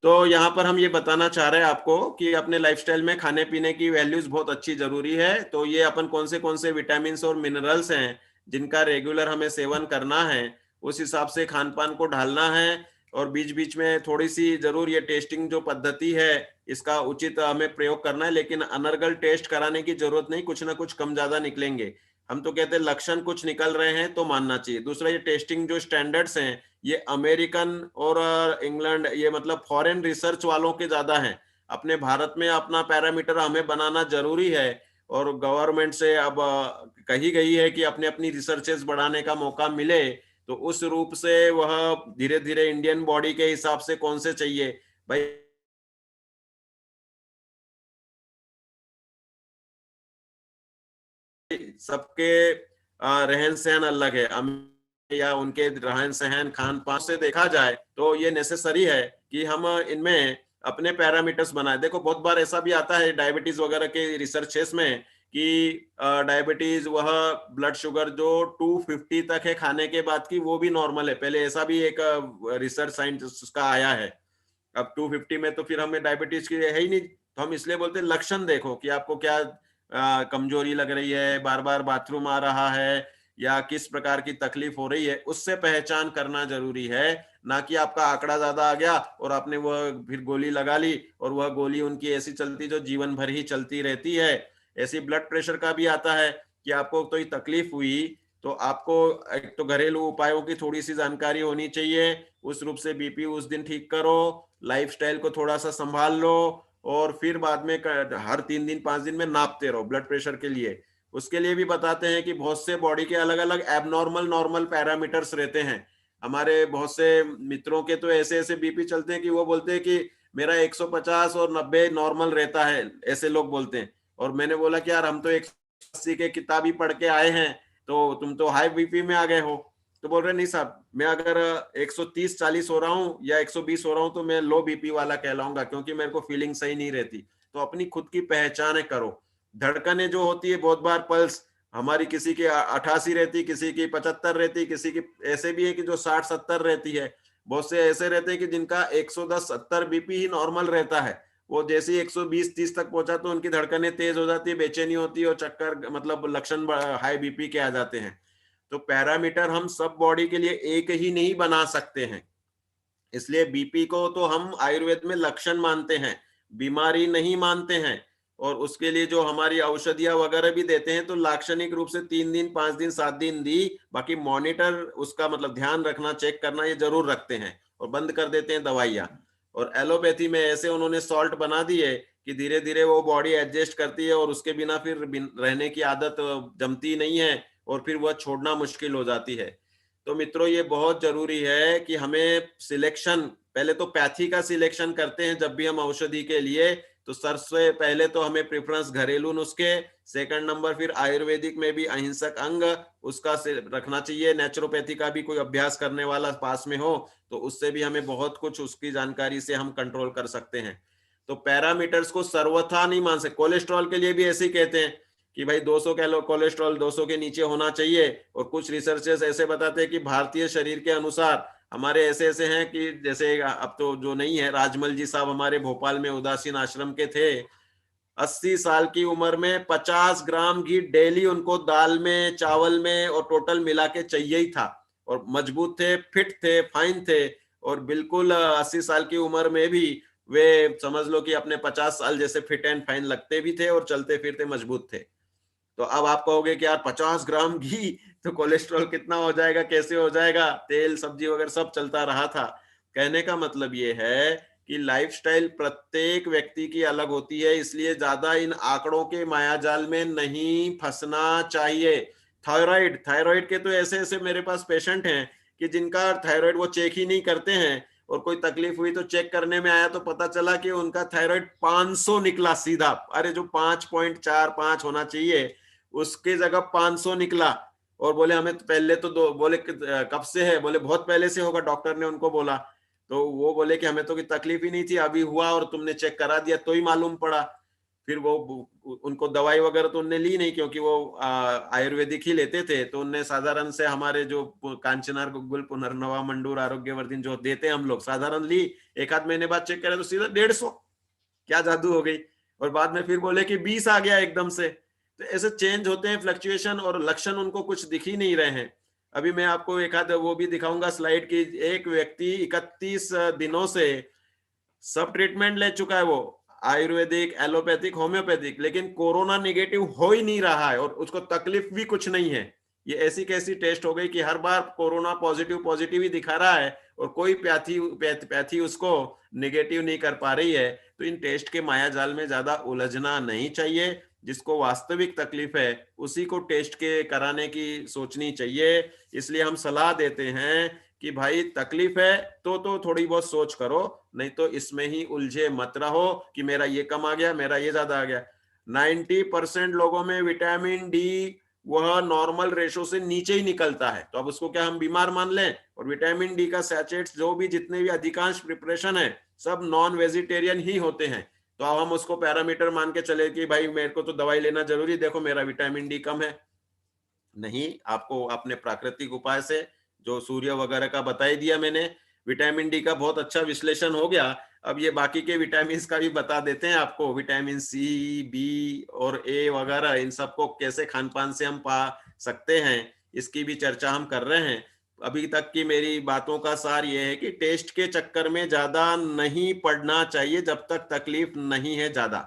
D: तो यहाँ पर हम ये बताना चाह रहे हैं आपको कि अपने लाइफस्टाइल में खाने पीने की वैल्यूज बहुत अच्छी जरूरी है। तो ये अपन कौन से विटामिन और मिनरल्स हैं जिनका रेगुलर हमें सेवन करना है, उस हिसाब से खान पान को ढालना है। और बीच बीच में थोड़ी सी जरूर ये टेस्टिंग जो पद्धति है इसका उचित हमें प्रयोग करना है, लेकिन अनर्गल टेस्ट कराने की जरूरत नहीं, कुछ ना कुछ कम ज्यादा निकलेंगे। हम तो कहते हैं लक्षण कुछ निकल रहे हैं तो मानना चाहिए। दूसरा, ये टेस्टिंग जो स्टैंडर्ड्स हैं ये अमेरिकन और इंग्लैंड, ये मतलब फॉरेन रिसर्च वालों के ज्यादा हैं। अपने भारत में अपना पैरामीटर हमें बनाना जरूरी है, और गवर्नमेंट से अब कही गई है कि अपने अपनी रिसर्चेस बढ़ाने का मौका मिले, तो उस रूप से वह धीरे धीरे इंडियन बॉडी के हिसाब से कौन से चाहिए भाई। सबके रहन सहन अलग है, या उनके रहन सहन खान पान से देखा जाए तो ये नेसेसरी है कि हम इनमें अपने पैरामीटर्स बनाए। देखो बहुत बार ऐसा भी आता है डायबिटीज वगैरह के रिसर्चेस में कि डायबिटीज वह ब्लड शुगर जो 250 तक है खाने के बाद की, वो भी नॉर्मल है। पहले ऐसा भी एक रिसर्च साइंस का आया है। अब 250 में तो फिर हमें डायबिटीज की है ही नहीं, तो हम इसलिए बोलते हैं लक्षण देखो कि आपको क्या कमजोरी लग रही है, बार बार बाथरूम आ रहा है, या किस प्रकार की तकलीफ हो रही है, उससे पहचान करना जरूरी है। ना कि आपका आंकड़ा ज्यादा आ गया और आपने वह फिर गोली लगा ली और वह गोली उनकी ऐसी चलती जो जीवन भर ही चलती रहती है। ऐसी ब्लड प्रेशर का भी आता है कि आपको तो तकलीफ हुई तो आपको एक तो घरेलू उपायों की थोड़ी सी जानकारी होनी चाहिए, उस रूप से बीपी उस दिन ठीक करो, लाइफस्टाइल को थोड़ा सा संभाल लो, और फिर बाद में हर 3 दिन 5 दिन में नापते रहो ब्लड प्रेशर के लिए। उसके लिए भी बताते हैं कि बहुत से बॉडी के अलग अलग एबनॉर्मल नॉर्मल पैरामीटर्स रहते हैं। हमारे बहुत से मित्रों के तो ऐसे ऐसे बीपी चलते हैं कि वो बोलते हैं कि मेरा 150 और 90 नॉर्मल रहता है, ऐसे लोग बोलते हैं। और मैंने बोला कि यार हम तो 180 के किताब ही पढ़ के आए हैं, तो तुम तो हाई बीपी में आ गए हो। तो बोल रहे नहीं साहब, मैं अगर 130-40 हो रहा हूँ या 120 हो रहा हूँ तो मैं लो बीपी वाला कहलाऊंगा, क्योंकि मेरे को फीलिंग सही नहीं रहती। तो अपनी खुद की पहचान करो। धड़कने जो होती है बहुत बार पल्स हमारी किसी की 88 रहती, किसी की 75 रहती, किसी की ऐसे भी है कि जो 60-70 रहती है। बहुत से ऐसे रहते हैं कि जिनका 110-70 बीपी ही नॉर्मल रहता है, वो जैसे ही 120-30 तक पहुंचा तो उनकी धड़कनें तेज हो जाती है, बेचैनी होती है और चक्कर मतलब लक्षण हाई बीपी के आ जाते हैं। तो पैरामीटर हम सब बॉडी के लिए एक ही नहीं बना सकते हैं, इसलिए बीपी को तो हम आयुर्वेद में लक्षण मानते हैं, बीमारी नहीं मानते हैं। और उसके लिए जो हमारी औषधियां वगैरह भी देते हैं तो लाक्षणिक रूप से 3 दिन 5 दिन 7 दिन दी, बाकी मॉनिटर उसका मतलब ध्यान रखना चेक करना ये जरूर रखते हैं, और बंद कर देते हैं दवाइयां। और एलोपैथी में ऐसे उन्होंने सॉल्ट बना दी है कि धीरे धीरे वो बॉडी एडजस्ट करती है और उसके बिना फिर रहने की आदत जमती नहीं है और फिर वह छोड़ना मुश्किल हो जाती है। तो मित्रों ये बहुत जरूरी है कि हमें सिलेक्शन, पहले तो पैथी का सिलेक्शन करते हैं जब भी हम औषधि के लिए, तो सबसे पहले तो हमें प्रेफरेंस घरेलू नुस्खे, सेकंड नंबर फिर आयुर्वेदिक में भी अहिंसक अंग उसका रखना चाहिए। नेचुरोपैथी का भी कोई अभ्यास करने वाला पास में हो तो उससे भी हमें बहुत कुछ उसकी जानकारी से हम कंट्रोल कर सकते हैं। तो पैरामीटर्स को सर्वथा नहीं मान सकते। कोलेस्ट्रॉल के लिए भी ऐसे ही कहते हैं कि भाई 200 कैलो कोलेस्ट्रॉल 200 के नीचे होना चाहिए। और कुछ रिसर्चर्स ऐसे बताते हैं कि भारतीय शरीर के अनुसार हमारे ऐसे ऐसे हैं कि जैसे अब तो जो नहीं है, राजमल जी साहब हमारे भोपाल में उदासीन आश्रम के थे, 80 साल की उम्र में 50 ग्राम घी डेली उनको दाल में चावल में और टोटल मिला के चाहिए ही था। और मजबूत थे, फिट थे, फाइन थे, और बिल्कुल 80 साल की उम्र में भी वे समझ लो कि अपने 50 साल जैसे फिट एंड फाइन लगते भी थे और चलते फिरते मजबूत थे। तो अब आप कहोगे कि यार 50 ग्राम घी तो कोलेस्ट्रॉल कितना हो जाएगा, कैसे हो जाएगा, तेल सब्जी वगैरह सब चलता रहा था। कहने का मतलब ये है कि लाइफस्टाइल प्रत्येक व्यक्ति की अलग होती है, इसलिए ज्यादा इन आंकड़ों के मायाजाल में नहीं फंसना चाहिए। थायराइड, थायराइड के तो ऐसे ऐसे मेरे पास पेशेंट हैं कि जिनका थायराइड वो चेक ही नहीं करते हैं, और कोई तकलीफ हुई तो चेक करने में आया तो पता चला कि उनका थायराइड 500 निकला सीधा। अरे जो 5.45 होना चाहिए उसके जगह 500 निकला। और बोले हमें तो पहले तो दो, बोले कब से है, बोले बहुत पहले से होगा, डॉक्टर ने उनको बोला। तो वो बोले कि हमें तो कोई तकलीफ ही नहीं थी, अभी हुआ और तुमने चेक करा दिया तो ही मालूम पड़ा। फिर वो उनको दवाई वगैरह तो उनने ली नहीं, क्योंकि वो आयुर्वेदिक ही लेते थे। तो उनने साधारण से हमारे जो कांचनार गुग्गुल पुनर्नवा मंडूर आरोग्यवर्धन जो देते हैं हम लोग, साधारण ली, एक आध महीने बाद चेक करे तो सीधा 150। क्या जादू हो गई। और बाद में फिर बोले कि 20 आ गया एकदम से। तो ऐसे चेंज होते हैं फ्लक्चुएशन, और लक्षण उनको कुछ दिख ही नहीं रहे हैं। अभी मैं आपको एक आध वो भी दिखाऊंगा स्लाइड की। एक व्यक्ति 31 दिनों से सब ट्रीटमेंट ले चुका है, वो आयुर्वेदिक, एलोपैथिक, होम्योपैथिक, लेकिन कोरोना निगेटिव हो ही नहीं रहा है और उसको तकलीफ भी कुछ नहीं है। ये ऐसी कैसी टेस्ट हो गई कि हर बार कोरोना पॉजिटिव ही दिखा रहा है और कोई पैथी उसको निगेटिव नहीं कर पा रही है। तो इन टेस्ट के मायाजाल में ज्यादा उलझना नहीं चाहिए। जिसको वास्तविक तकलीफ है उसी को टेस्ट के कराने की सोचनी चाहिए। इसलिए हम सलाह देते हैं कि भाई तकलीफ है तो थोड़ी बहुत सोच करो, नहीं तो इसमें ही उलझे मत रहो कि मेरा ये कम आ गया, मेरा ये ज्यादा आ गया। 90% लोगों में विटामिन डी वह नॉर्मल रेशो से नीचे ही निकलता है, तो अब उसको क्या हम बीमार मान लें। और विटामिन डी का सैचेट्स जो भी जितने भी अधिकांश प्रिपरेशन है सब नॉन वेजिटेरियन ही होते हैं। तो अब हम उसको पैरामीटर मान के चले कि भाई मेरे को तो दवाई लेना जरूरी, देखो मेरा विटामिन डी कम है। नहीं, आपको अपने प्राकृतिक उपाय से जो सूर्य वगैरह का बता ही दिया मैंने, विटामिन डी का बहुत अच्छा विश्लेषण हो गया। अब ये बाकी के विटामिन का भी बता देते हैं आपको, विटामिन सी, बी और ए वगैरह, इन सबको कैसे खान पान से हम पा सकते हैं, इसकी भी चर्चा हम कर रहे हैं। अभी तक की मेरी बातों का सार ये है कि टेस्ट के चक्कर में ज्यादा नहीं पड़ना चाहिए जब तक तकलीफ नहीं है ज्यादा।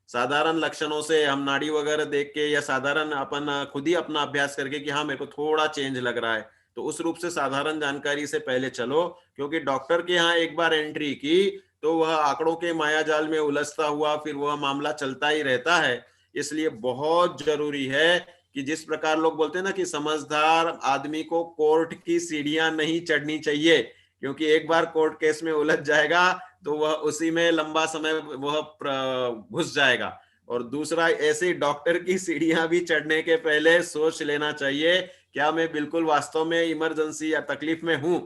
D: साधारण लक्षणों से हम नाड़ी वगैरह देख के या साधारण अपन खुद ही अपना अभ्यास करके कि हाँ मेरे को थोड़ा चेंज लग रहा है, तो उस रूप से साधारण जानकारी से पहले चलो, क्योंकि डॉक्टर के यहाँ एक बार एंट्री की तो वह आंकड़ों के मायाजाल में उलझता हुआ फिर वह मामला चलता ही रहता है। इसलिए बहुत जरूरी है कि जिस प्रकार लोग बोलते हैं ना कि समझदार आदमी को कोर्ट की सीढ़ियां नहीं चढ़नी चाहिए, क्योंकि एक बार कोर्ट केस में उलझ जाएगा तो वह उसी में लंबा समय वह घुस जाएगा। और दूसरा, ऐसे डॉक्टर की सीढ़ियां भी चढ़ने के पहले सोच लेना चाहिए, क्या मैं बिल्कुल वास्तव में इमरजेंसी या तकलीफ में हूं।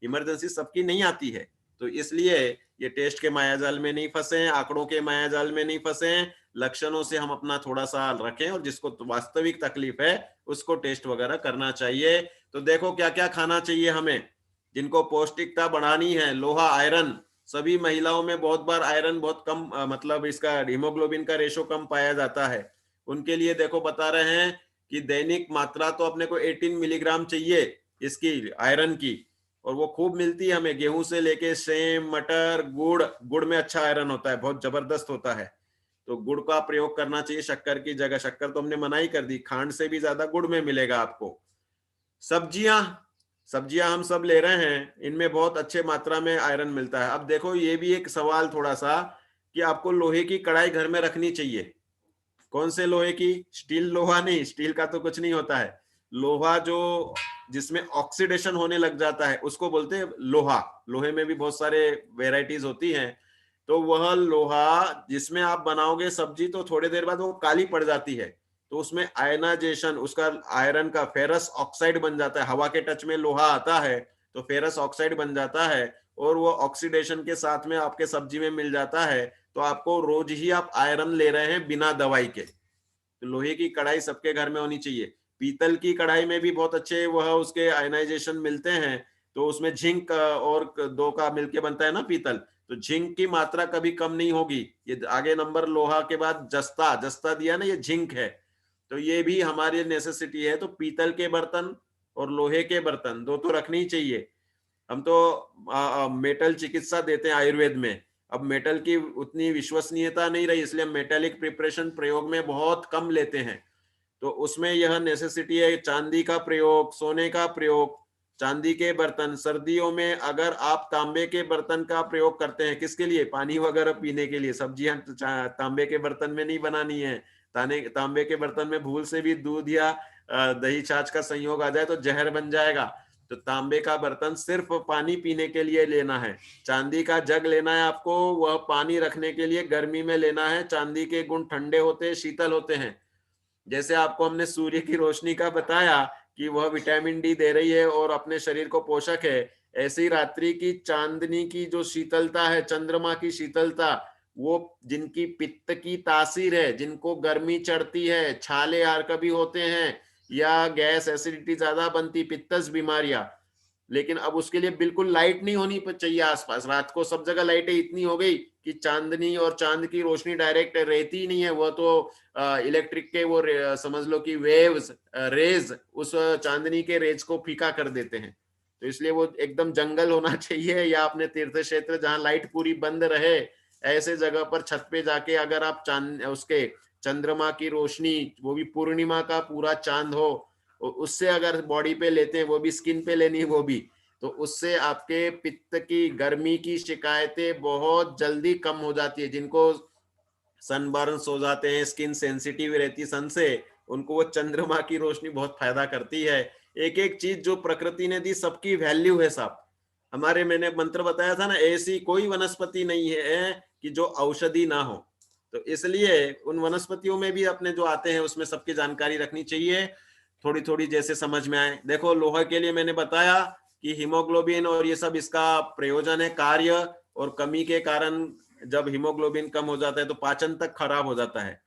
D: इमरजेंसी सबकी नहीं आती है, तो इसलिए ये टेस्ट के मायाजाल में नहीं फंसे, आंकड़ों के मायाजाल में नहीं फंसे, लक्षणों से हम अपना थोड़ा सा रखें और जिसको वास्तविक तकलीफ है उसको टेस्ट वगैरह करना चाहिए। तो देखो क्या क्या खाना चाहिए हमें, जिनको पौष्टिकता बढ़ानी है, लोहा, आयरन, सभी महिलाओं में बहुत बार आयरन बहुत कम, मतलब इसका हीमोग्लोबिन का रेशो कम पाया जाता है, उनके लिए देखो बता रहे हैं कि दैनिक मात्रा तो अपने को 18 मिलीग्राम चाहिए इसकी, आयरन की, और वो खूब मिलती है हमें गेहूं से लेके सेम, मटर, गुड़ में अच्छा आयरन होता है, बहुत जबरदस्त होता है, तो गुड़ का प्रयोग करना चाहिए शक्कर की जगह। शक्कर तो हमने मना ही कर दी, खांड से भी ज्यादा गुड़ में मिलेगा आपको। सब्जियां हम सब ले रहे हैं, इनमें बहुत अच्छे मात्रा में आयरन मिलता है। अब देखो ये भी एक सवाल थोड़ा सा कि आपको लोहे की कढ़ाई घर में रखनी चाहिए। कौन से लोहे की? स्टील लोहा नहीं, स्टील का तो कुछ नहीं होता है, लोहा जो जिसमें ऑक्सीडेशन होने लग जाता है उसको बोलते हैं लोहा। लोहे में भी बहुत सारे वेराइटीज होती हैं, तो वह लोहा जिसमें आप बनाओगे सब्जी तो थोड़ी देर बाद वो काली पड़ जाती है, तो उसमें आयनाइजेशन, उसका आयरन का फेरस ऑक्साइड बन जाता है, हवा के टच में लोहा आता है तो फेरस ऑक्साइड बन जाता है, और वो ऑक्सीडेशन के साथ में आपके सब्जी में मिल जाता है, तो आपको रोज ही आप आयरन ले रहे हैं बिना दवाई के। तो लोहे की कढ़ाई सबके घर में होनी चाहिए। पीतल की कढ़ाई में भी बहुत अच्छे वह उसके आयनाइजेशन मिलते हैं, तो उसमें झिंक और दो का मिलके बनता है ना पीतल, तो झिंक की मात्रा कभी कम नहीं होगी। ये आगे नंबर लोहा के बाद जस्ता दिया ना, ये झिंक है, तो ये भी हमारी नेसेसिटी है। तो पीतल के बर्तन और लोहे के बर्तन दो तो रखने ही चाहिए। हम तो मेटल चिकित्सा देते हैं आयुर्वेद में, अब मेटल की उतनी विश्वसनीयता नहीं रही, इसलिए मेटेलिक प्रिपरेशन प्रयोग में बहुत कम लेते हैं, तो उसमें यह नेसेसिटी है। चांदी का प्रयोग, सोने का प्रयोग, चांदी के बर्तन। सर्दियों में अगर आप तांबे के बर्तन का प्रयोग करते हैं, किसके लिए? पानी वगैरह पीने के लिए। सब्जियां तांबे के बर्तन में नहीं बनानी है, तांबे के बर्तन में भूल से भी दूध या दही छाछ का संयोग आ जाए तो जहर बन जाएगा। तो तांबे का बर्तन सिर्फ पानी पीने के लिए लेना है। चांदी का जग लेना है आपको, वह पानी रखने के लिए गर्मी में लेना है। चांदी के गुण ठंडे होते हैं, शीतल होते हैं। जैसे आपको हमने सूर्य की रोशनी का बताया कि वह विटामिन डी दे रही है और अपने शरीर को पोषक है, ऐसे ही रात्रि की चांदनी की जो शीतलता है, चंद्रमा की शीतलता, वो जिनकी पित्त की तासीर है, जिनको गर्मी चढ़ती है, छाले आर कभी होते हैं, या गैस एसिडिटी ज्यादा बनती, पित्तस बीमारियां, लेकिन अब उसके लिए बिल्कुल लाइट नहीं होनी चाहिए आसपास। रात को सब जगह लाइटें इतनी हो गई कि चांदनी और चांद की रोशनी डायरेक्ट रहती ही नहीं है, वह तो इलेक्ट्रिक के वो समझ लो कि वेव्स, रेज उस चांदनी के रेज को फीका कर देते हैं। तो इसलिए वो एकदम जंगल होना चाहिए, या अपने तीर्थ क्षेत्र जहां लाइट पूरी बंद रहे, ऐसे जगह पर छत पे जाके अगर आप उसके चंद्रमा की रोशनी, वो भी पूर्णिमा का पूरा चांद हो, उससे अगर बॉडी पे लेते हैं, वो भी स्किन पे लेनी है वो भी, तो उससे आपके पित्त की, गर्मी की शिकायतें बहुत जल्दी कम हो जाती है। जिनको सनबर्न्स हो जाते हैं, स्किन सेंसिटिव रहती है सन से, उनको वो चंद्रमा की रोशनी बहुत फायदा करती है। एक एक चीज जो प्रकृति ने दी सबकी वैल्यू है साहब। हमारे, मैंने मंत्र बताया था ना, ऐसी कोई वनस्पति नहीं है कि जो औषधि ना हो, तो इसलिए उन वनस्पतियों में भी अपने जो आते हैं उसमें सबकी जानकारी रखनी चाहिए, थोड़ी थोड़ी जैसे समझ में आए। देखो लोहा के लिए मैंने बताया कि हीमोग्लोबिन और ये सब इसका प्रयोजन है, कार्य, और कमी के कारण जब हीमोग्लोबिन कम हो जाता है तो पाचन तक खराब हो जाता है,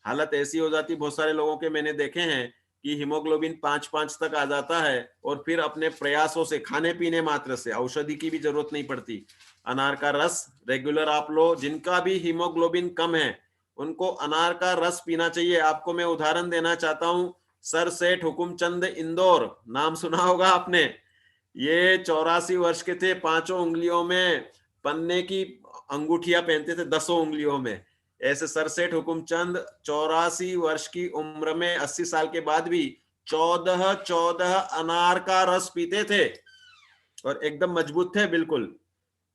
D: हालत ऐसी हो जाती। बहुत सारे लोगों के मैंने देखे हैं कि हीमोग्लोबिन 5 तक आ जाता है और फिर अपने प्रयासों से, खाने पीने मात्र से, औषधि की भी जरूरत नहीं पड़ती, अनार का रस रेगुलर आप लो। जिनका भी हीमोग्लोबिन कम है उनको अनार का रस पीना चाहिए। आपको मैं उदाहरण देना चाहता हूं, सर सेठ हुकुमचंद इंदौर, नाम सुना होगा आपने। ये 84 वर्ष के थे, 5 उंगलियों में पन्ने की अंगूठियां पहनते थे, 10 उंगलियों में। ऐसे सरसेठ हुकुमचंद 84 वर्ष की उम्र में 80 साल के बाद भी 14 अनार का रस पीते थे और एकदम मजबूत थे बिल्कुल।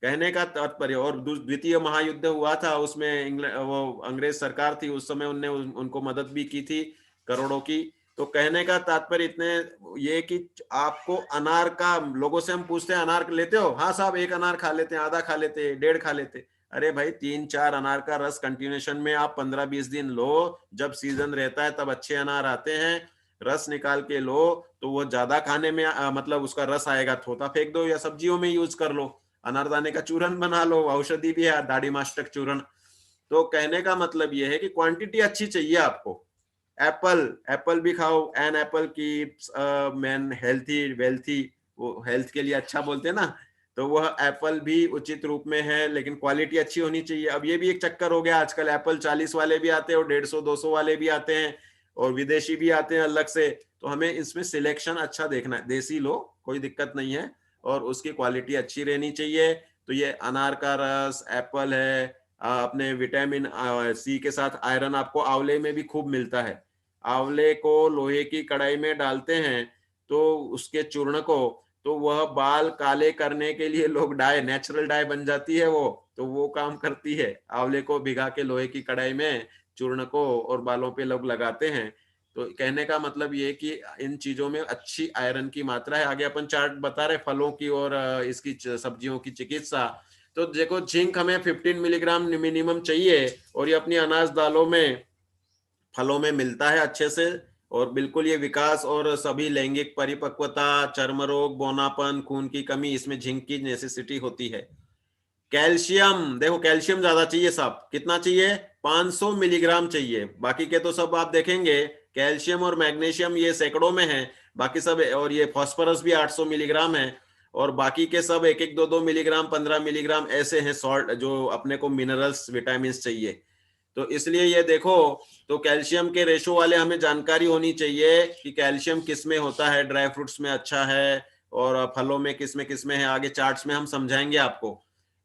D: कहने का तात्पर्य, और द्वितीय महायुद्ध हुआ था, उसमें वो अंग्रेज सरकार थी उस समय, उनने उनको मदद भी की थी करोड़ों की। तो कहने का तात्पर्य इतने ये कि आपको अनार का, लोगों से हम पूछते हैं अनार लेते हो, हाँ साहब 1 अनार खा लेते हैं, आधा खा लेते, 1.5 खा लेते। अरे भाई 3-4 अनार का रस कंटिन्यूएशन में आप 15-20 दिन लो, जब सीजन रहता है तब अच्छे अनार आते हैं, रस निकाल के लो तो वो ज्यादा खाने में मतलब उसका रस आएगा, थोथा फेंक दो या सब्जियों में यूज कर लो, अनारदाने का चूरन बना लो, औषधि भी है दाढ़ी मास्टक चूरन। तो कहने का मतलब यह है कि क्वांटिटी अच्छी चाहिए आपको। एप्पल भी खाओ, an apple keeps man healthy wealthy, वो हेल्थ के लिए अच्छा बोलते हैं ना, तो वह एप्पल भी उचित रूप में है, लेकिन क्वालिटी अच्छी होनी चाहिए। अब ये भी एक चक्कर हो गया आजकल, एप्पल 40 वाले भी आते हैं और 150-200 वाले भी आते हैं और विदेशी भी आते हैं अलग से। तो हमें इसमें सिलेक्शन अच्छा देखना है, देसी लो कोई दिक्कत नहीं है और उसकी क्वालिटी अच्छी रहनी चाहिए। तो ये अनार का रस, एप्पल है, अपने विटामिन सी के साथ आयरन आपको आंवले में भी खूब मिलता है। आंवले को लोहे की कढ़ाई में डालते हैं तो उसके चूर्ण को, तो वह बाल काले करने के लिए लोग डाई, नेचुरल डाई बन जाती है वो, तो वो काम करती है। आंवले को भिगा के लोहे की कढ़ाई में चूर्ण को और बालों पे लोग लगाते हैं। तो कहने का मतलब ये कि इन चीजों में अच्छी आयरन की मात्रा है। आगे अपन चार्ट बता रहे फलों की और इसकी सब्जियों की चिकित्सा। तो देखो जिंक हमें 15 मिलीग्राम मिनिमम चाहिए और ये अपनी अनाज दालों में, फलों में मिलता है अच्छे से। और बिल्कुल ये विकास और सभी लैंगिक परिपक्वता, चर्म रोग, बौनापन, खून की कमी, इसमें जिंक की नेसेसिटी होती है। कैल्शियम, देखो कैल्शियम ज्यादा चाहिए साहब, कितना चाहिए? 500 मिलीग्राम चाहिए। बाकी के तो सब आप देखेंगे कैल्शियम और मैग्नीशियम ये सैकड़ों में है, बाकी सब, और ये फास्फोरस भी 800 मिलीग्राम है, और बाकी के सब 1-1, 2-2 मिलीग्राम, 15 मिलीग्राम ऐसे हैं सॉल्ट जो अपने को मिनरल्स विटामिन चाहिए। तो इसलिए ये देखो, तो कैल्शियम के रेशो वाले हमें जानकारी होनी चाहिए कि कैल्शियम किस में होता है, ड्राई फ्रूट्स में अच्छा है और फलों में किस में है, आगे चार्ट्स में हम समझाएंगे आपको।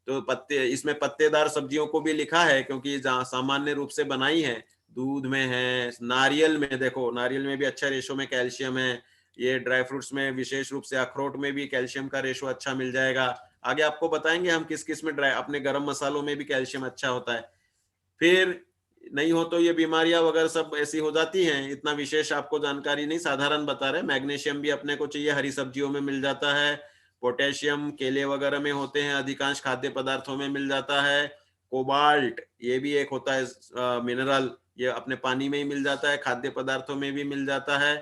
D: तो पत्ते, इसमें पत्तेदार सब्जियों को भी लिखा है क्योंकि सामान्य रूप से बनाई है। दूध में है, नारियल में, देखो नारियल में भी अच्छा रेशो में कैल्शियम है। ये ड्राई फ्रूट्स में विशेष रूप से अखरोट में भी कैल्शियम का रेशो अच्छा मिल जाएगा। आगे आपको बताएंगे हम किस किस में, ड्राई अपने गरम मसालों में भी कैल्शियम अच्छा होता है। फिर नहीं हो तो ये बीमारियां वगैरह सब ऐसी हो जाती हैं, इतना विशेष आपको जानकारी नहीं, साधारण बता रहे। मैग्नीशियम भी अपने को चाहिए, हरी सब्जियों में मिल जाता है। पोटेशियम केले वगैरह में होते हैं, अधिकांश खाद्य पदार्थों में मिल जाता है। कोबाल्ट ये भी एक होता है मिनरल, ये अपने पानी में ही मिल जाता है, खाद्य पदार्थों में भी मिल जाता है।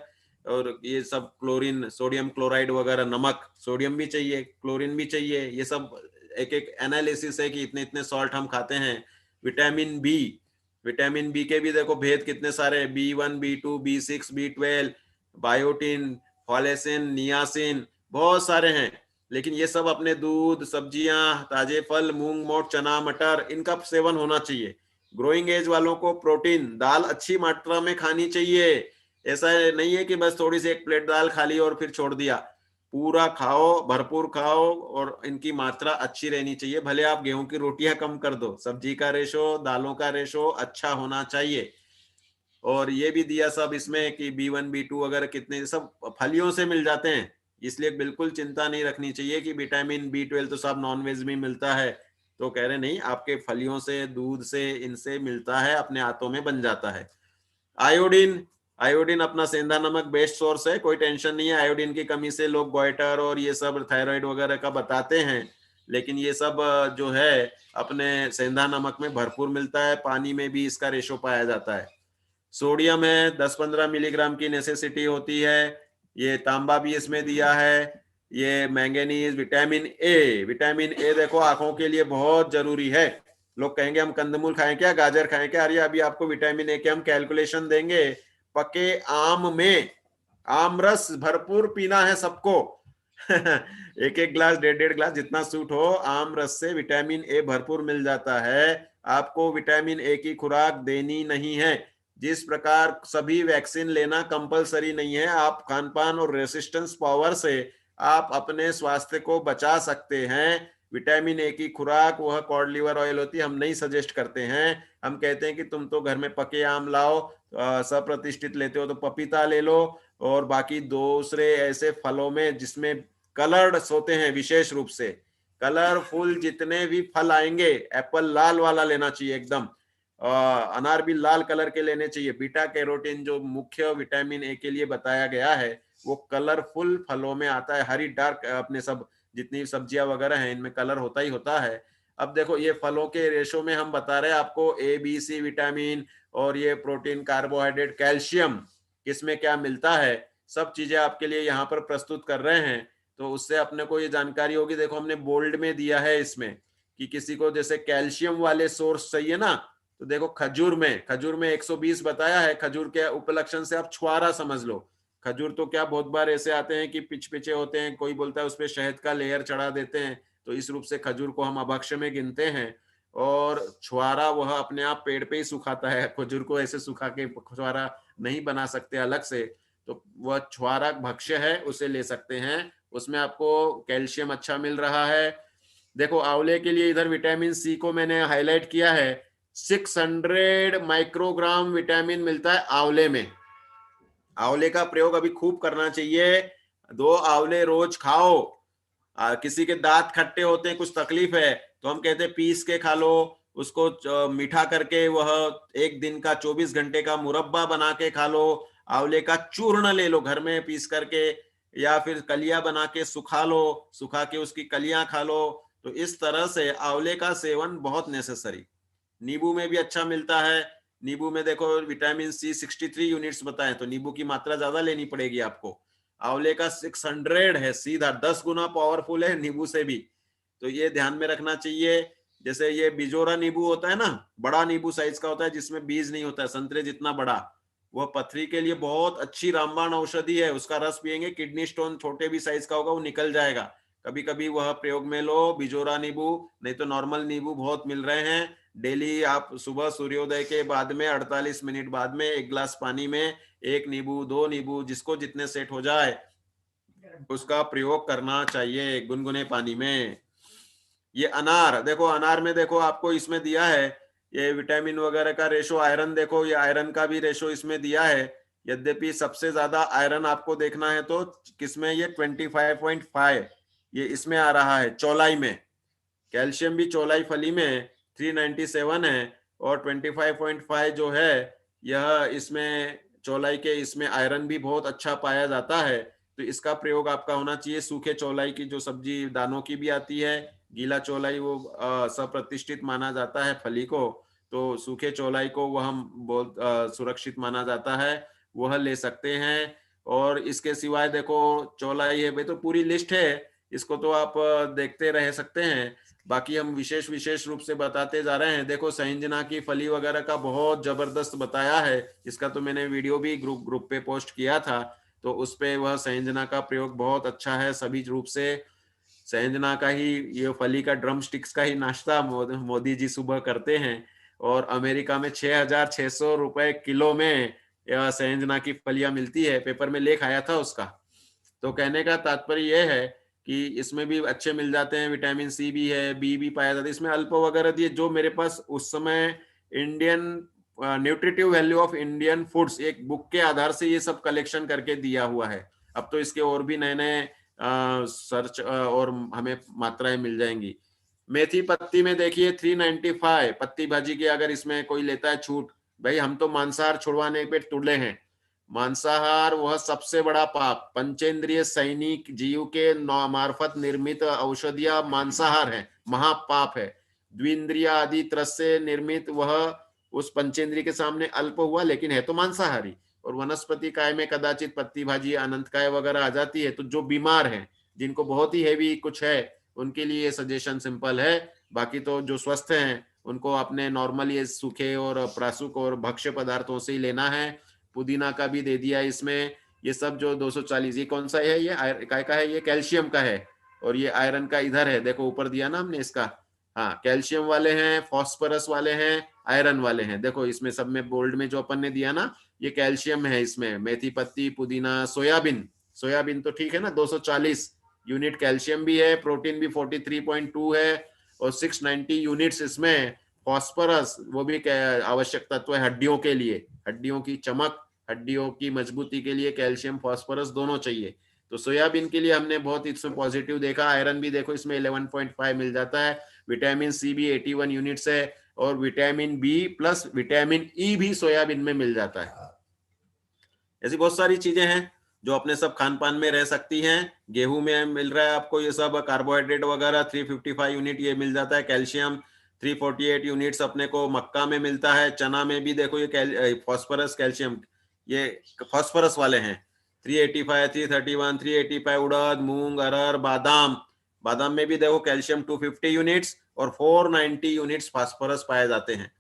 D: और ये सब क्लोरीन, सोडियम क्लोराइड वगैरह, नमक, सोडियम भी चाहिए, क्लोरीन भी चाहिए, ये सब एक एक एनालिसिस है कि इतने इतने सॉल्ट हम खाते हैं। विटामिन बी, विटामिन बी के भी देखो भेद कितने सारे, B1, B2, B6, B12, biotin, फॉलेसिन, niacin, बहुत सारे हैं। लेकिन ये सब अपने दूध, सब्जियां, ताजे फल, मूंग, मोट, चना, मटर, इनका सेवन होना चाहिए। ग्रोइंग एज वालों को प्रोटीन, दाल अच्छी मात्रा में खानी चाहिए। ऐसा नहीं है कि बस थोड़ी सी एक प्लेट दाल खा ली और फिर छोड़ दिया, पूरा खाओ, भरपूर खाओ और इनकी मात्रा अच्छी रहनी चाहिए। भले आप गेहूं की रोटियां कम कर दो, सब्जी का रेशो, दालों का रेशो अच्छा होना चाहिए। और ये भी दिया सब इसमें कि B1, B2 वगैरह कितने सब फलियों से मिल जाते हैं, इसलिए बिल्कुल चिंता नहीं रखनी चाहिए कि विटामिन B12 तो सब नॉनवेज में मिलता है। तो कह रहे नहीं, आपके फलियों से, दूध से, इनसे मिलता है, अपने हाथों में बन जाता है। आयोडीन, आयोडीन अपना सेंधा नमक बेस्ट सोर्स है, कोई टेंशन नहीं है। आयोडीन की कमी से लोग गोइटर और ये सब थायराइड वगैरह का बताते हैं, लेकिन ये सब जो है अपने सेंधा नमक में भरपूर मिलता है, पानी में भी इसका रेशो पाया जाता है। सोडियम है, 10-15 मिलीग्राम की नेसेसिटी होती है, ये तांबा भी इसमें दिया है। ये manganese, vitamin A, vitamin A देखो आंखों के लिए बहुत जरूरी है। लोग कहेंगे हम कंदमूल खाएं क्या, गाजर खाएं क्या, अरे अभी आपको विटामिन ए के हम कैलकुलेशन देंगे। पके आम में आमरस भरपूर पीना है सबको। एक एक ग्लास, डेढ़ डेढ़ ग्लास, जितना सूट हो। आम रस से विटामिन ए भरपूर मिल जाता है। आपको विटामिन ए की खुराक देनी नहीं है। जिस प्रकार सभी वैक्सीन लेना कंपलसरी नहीं है, आप खानपान और रेसिस्टेंस पावर से आप अपने स्वास्थ्य को बचा सकते हैं। विटामिन ए की खुराक वह कॉड लिवर ऑयल होती है, हम नहीं सजेस्ट करते हैं। हम कहते हैं कि तुम तो घर में पके आम लाओ, सप्रतिष्ठित लेते हो तो पपीता ले लो, और बाकी दूसरे ऐसे फलों में जिसमें कलर्ड होते हैं, विशेष रूप से कलरफुल जितने भी फल आएंगे, एप्पल लाल वाला लेना चाहिए एकदम, अनार भी लाल कलर के लेने चाहिए। बीटा कैरोटीन जो मुख्य विटामिन ए के लिए बताया गया है वो कलरफुल फलों में आता है। हरी डार्क अपने सब जितनी सब्जियां वगैरह हैं इनमें कलर होता ही होता है। अब देखो ये फलों के रेशो में हम बता रहे हैं आपको ए बी सी विटामिन, और ये प्रोटीन, कार्बोहाइड्रेट, कैल्शियम किसमें क्या मिलता है, सब चीजें आपके लिए यहाँ पर प्रस्तुत कर रहे हैं। तो उससे अपने को ये जानकारी होगी। देखो हमने बोल्ड में दिया है इसमें कि किसी को जैसे कैल्शियम वाले सोर्स चाहिए ना, तो देखो खजूर में 120 बताया है। खजूर के उपलक्षण से आप छुआरा समझ लो। खजूर तो क्या बहुत बार ऐसे आते हैं कि पिचे होते हैं, कोई बोलता है उस पर शहद का लेयर चढ़ा देते हैं, तो इस रूप से खजूर को हम अभक्ष्य में गिनते हैं। और छुआरा वह अपने आप पेड़ पे ही सुखाता है, खजूर को ऐसे सुखा के छुआरा नहीं बना सकते अलग से, तो वह छुआरा भक्ष्य है, उसे ले सकते हैं। उसमें आपको कैल्शियम अच्छा मिल रहा है। देखो आंवले के लिए इधर विटामिन सी को मैंने हाईलाइट किया है। 600 माइक्रोग्राम विटामिन मिलता है आंवले में। आंवले का प्रयोग अभी खूब करना चाहिए। 2 आंवले रोज खाओ। किसी के दांत खट्टे होते हैं, कुछ तकलीफ है, तो हम कहते हैं पीस के खा लो, उसको मीठा करके वह 1 दिन का 24 घंटे का मुरब्बा बना के खा लो। आंवले का चूर्ण ले लो घर में पीस करके, या फिर कलियां बना के सुखा लो, सुखा के उसकी कलियां खा लो। तो इस तरह से आंवले का सेवन बहुत नेसेसरी। नींबू में भी अच्छा मिलता है। नींबू में देखो विटामिन सी 63 यूनिट्स बताएं, तो नींबू की मात्रा ज्यादा लेनी पड़ेगी आपको। आंवले का 600 है, सीधा 10 गुना पावरफुल है नींबू से भी, तो ये ध्यान में रखना चाहिए। जैसे ये बिजोरा नींबू होता है ना, बड़ा नींबू साइज का होता है जिसमें बीज नहीं होता है, संतरे जितना बड़ा, वह पथरी के लिए बहुत अच्छी रामबाण औषधि है। उसका रस पिएंगे, किडनी स्टोन छोटे भी साइज का होगा वो निकल जाएगा। कभी कभी वह प्रयोग में लो बिजोरा नींबू, नहीं तो नॉर्मल नींबू बहुत मिल रहे हैं। डेली आप सुबह सूर्योदय के बाद में 48 मिनट बाद में 1 गिलास पानी में 1 नींबू, 2 नींबू, जिसको जितने सेट हो जाए उसका प्रयोग करना चाहिए गुनगुने पानी में। ये अनार देखो, अनार में देखो आपको इसमें दिया है ये विटामिन वगैरह का रेशो। आयरन देखो, ये आयरन का भी रेशो इसमें दिया है। यद्यपि सबसे ज्यादा आयरन आपको देखना है तो किसमें, ये 25.5 ये इसमें आ रहा है चौलाई में। कैल्शियम भी चौलाई फली में 397 है, और 25.5 जो है यह इसमें चौलाई के, इसमें आयरन भी बहुत अच्छा पाया जाता है। तो इसका प्रयोग आपका होना चाहिए। सूखे चौलाई की जो सब्जी दानों की भी आती है, गीला चौलाई वो सप्रतिष्ठित माना जाता है फली को, तो सूखे चौलाई को वह हम बहुत सुरक्षित माना जाता है, वह ले सकते हैं। और इसके सिवाय देखो चौलाई है भाई, तो पूरी लिस्ट है, इसको तो आप देखते रह सकते हैं। बाकी हम विशेष रूप से बताते जा रहे हैं। देखो संजना की फली वगैरह का बहुत जबरदस्त बताया है, इसका तो मैंने वीडियो भी ग्रुप पे पोस्ट किया था, तो उस पे वह संजना का प्रयोग बहुत अच्छा है सभी रूप से। संजना का ही ये फली का ड्रम स्टिक्स का ही नाश्ता मोदी जी सुबह करते हैं, और अमेरिका में 6,600 रुपए किलो में संजना की फलियां मिलती है। पेपर में लेख आया था उसका। तो कहने का तात्पर्य यह है कि इसमें भी अच्छे मिल जाते हैं, विटामिन सी भी है, बी भी पाया जाता है इसमें, अल्प वगैरह दिए। जो मेरे पास उस समय Indian nutritive value of Indian foods एक बुक के आधार से ये सब कलेक्शन करके दिया हुआ है। अब तो इसके और भी नए नए सर्च और हमें मात्राएं मिल जाएंगी। मेथी पत्ती में देखिए 395 पत्ती भाजी की, अगर इसमें कोई लेता है छूट, भाई हम तो मांसाहार छुड़वाने पे तुले हैं। मांसाहार वह सबसे बड़ा पाप, पंचेंद्रिय सैनिक जीव के मार्फत निर्मित औषधियां मांसाहार है, महापाप है। द्विंद्रिय आदि त्रस से निर्मित वह उस पंचेंद्रिय के सामने अल्प हुआ, लेकिन है तो मांसाहारी। और वनस्पति काय में कदाचित पत्ती भाजी अनंत काय वगैरह आ जाती है। तो जो बीमार हैं, जिनको बहुत ही हैवी कुछ है, उनके लिए सजेशन सिंपल है। बाकी तो जो स्वस्थ हैं उनको अपने नॉर्मल ये सूखे और प्रासुक और भक्ष्य पदार्थों से ही लेना है। पुदीना का भी दे दिया इसमें, ये सब जो 240, ये कौन सा है, ये काय का है, ये कैल्शियम का है, और ये आयरन का इधर है, देखो ऊपर दिया ना हमने इसका। हाँ, कैल्शियम वाले हैं, फॉस्फोरस वाले हैं, आयरन वाले हैं। देखो इसमें सब में बोल्ड में जो अपन ने दिया ना, ये कैल्शियम है इसमें। मेथी पत्ती, पुदीना, सोयाबीन, सोयाबीन तो ठीक है ना, 240 यूनिट कैल्शियम भी है, प्रोटीन भी 43.2 है, और 690 यूनिट्स इसमें फॉस्फोरस, वो भी आवश्यक तत्व है हड्डियों के लिए, हड्डियों की चमक, हड्डियों की मजबूती के लिए कैल्शियम फॉस्फोरस दोनों चाहिए। तो सोयाबीन के लिए हमने बहुत इसमें पॉजिटिव देखा। आयरन भी देखो इसमें 11.5 मिल जाता है, विटामिन सी भी 81 यूनिट्स है, और vitamin B plus vitamin E भी सोयाबीन में मिल जाता है। ऐसी बहुत सारी चीजें हैं जो अपने सब खान पान में रह सकती हैं। गेहूं में मिल रहा है आपको ये सब कार्बोहाइड्रेट वगैरह, 355 यूनिट ये मिल जाता है। कैल्शियम 348 यूनिट्स अपने को मक्का में मिलता है। चना में भी देखो ये फॉस्फोरस, कैल्शियम, ये फॉस्फोरस वाले हैं, 385, 331, 385 उड़द, मूंग, अरहर, बादाम, बादाम में भी देखो कैल्शियम 250 यूनिट्स और 490 यूनिट्स फास्फोरस पाए जाते हैं।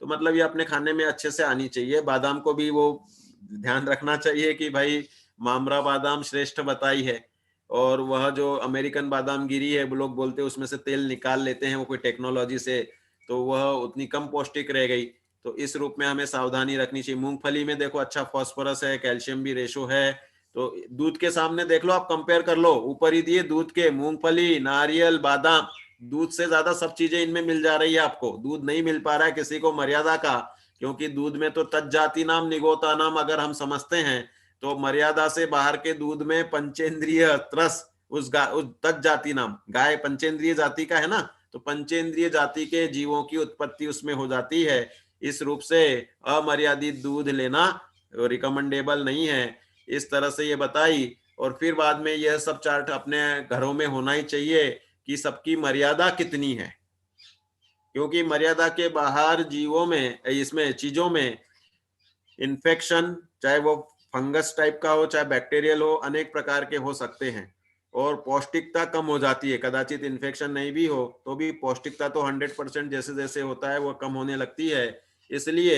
D: तो मतलब ये अपने खाने में अच्छे से आनी चाहिए। बादाम को भी वो ध्यान रखना चाहिए कि भाई मामरा बादाम श्रेष्ठ बताई है, और वह जो अमेरिकन बादाम गिरी है, वो लोग बोलते हैं उसमें से तेल निकाल लेते हैं वो कोई टेक्नोलॉजी से, तो वह उतनी कम पौष्टिक रह गई। तो इस रूप में हमें सावधानी रखनी चाहिए। मूंगफली में देखो अच्छा फॉस्फोरस है, कैल्शियम भी रेशो है। तो दूध के सामने देख लो, आप कंपेयर कर लो, ऊपर ही दिए दूध के, मूंगफली, नारियल, बादाम, दूध से ज्यादा सब चीजें इनमें मिल जा रही है आपको। दूध नहीं मिल पा रहा है किसी को मर्यादा का, क्योंकि दूध में तो तज्जाति नाम निगोता नाम अगर हम समझते हैं, तो मर्यादा से बाहर के दूध में पंचेंद्रिय त्रस, उस तज्जाति नाम गाय पंचेंद्रिय जाति का है ना, तो पंचेंद्रिय जाति के जीवों की उत्पत्ति उसमें हो जाती है। इस रूप से अमर्यादित दूध लेना रिकमेंडेबल नहीं है। इस तरह से ये बताई, और फिर बाद में यह सब चार्ट अपने घरों में होना ही चाहिए कि सबकी मर्यादा कितनी है, क्योंकि मर्यादा के बाहर जीवों में, इसमें चीजों में इन्फेक्शन, चाहे वो फंगस टाइप का हो चाहे बैक्टीरियल हो, अनेक प्रकार के हो सकते हैं, और पौष्टिकता कम हो जाती है। कदाचित इन्फेक्शन नहीं भी हो तो भी पौष्टिकता तो 100% जैसे जैसे होता है वो कम होने लगती है। इसलिए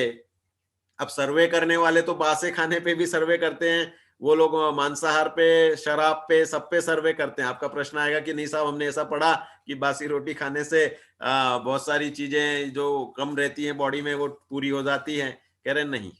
D: अब सर्वे करने वाले तो बासे खाने पे भी सर्वे करते हैं, वो लोग मांसाहार पे, शराब पे, सब पे सर्वे करते हैं। आपका प्रश्न आएगा कि नहीं साहब, हमने ऐसा पढ़ा कि बासी रोटी खाने से बहुत सारी चीजें जो कम रहती हैं बॉडी में वो पूरी हो जाती हैं। कह रहे नहीं,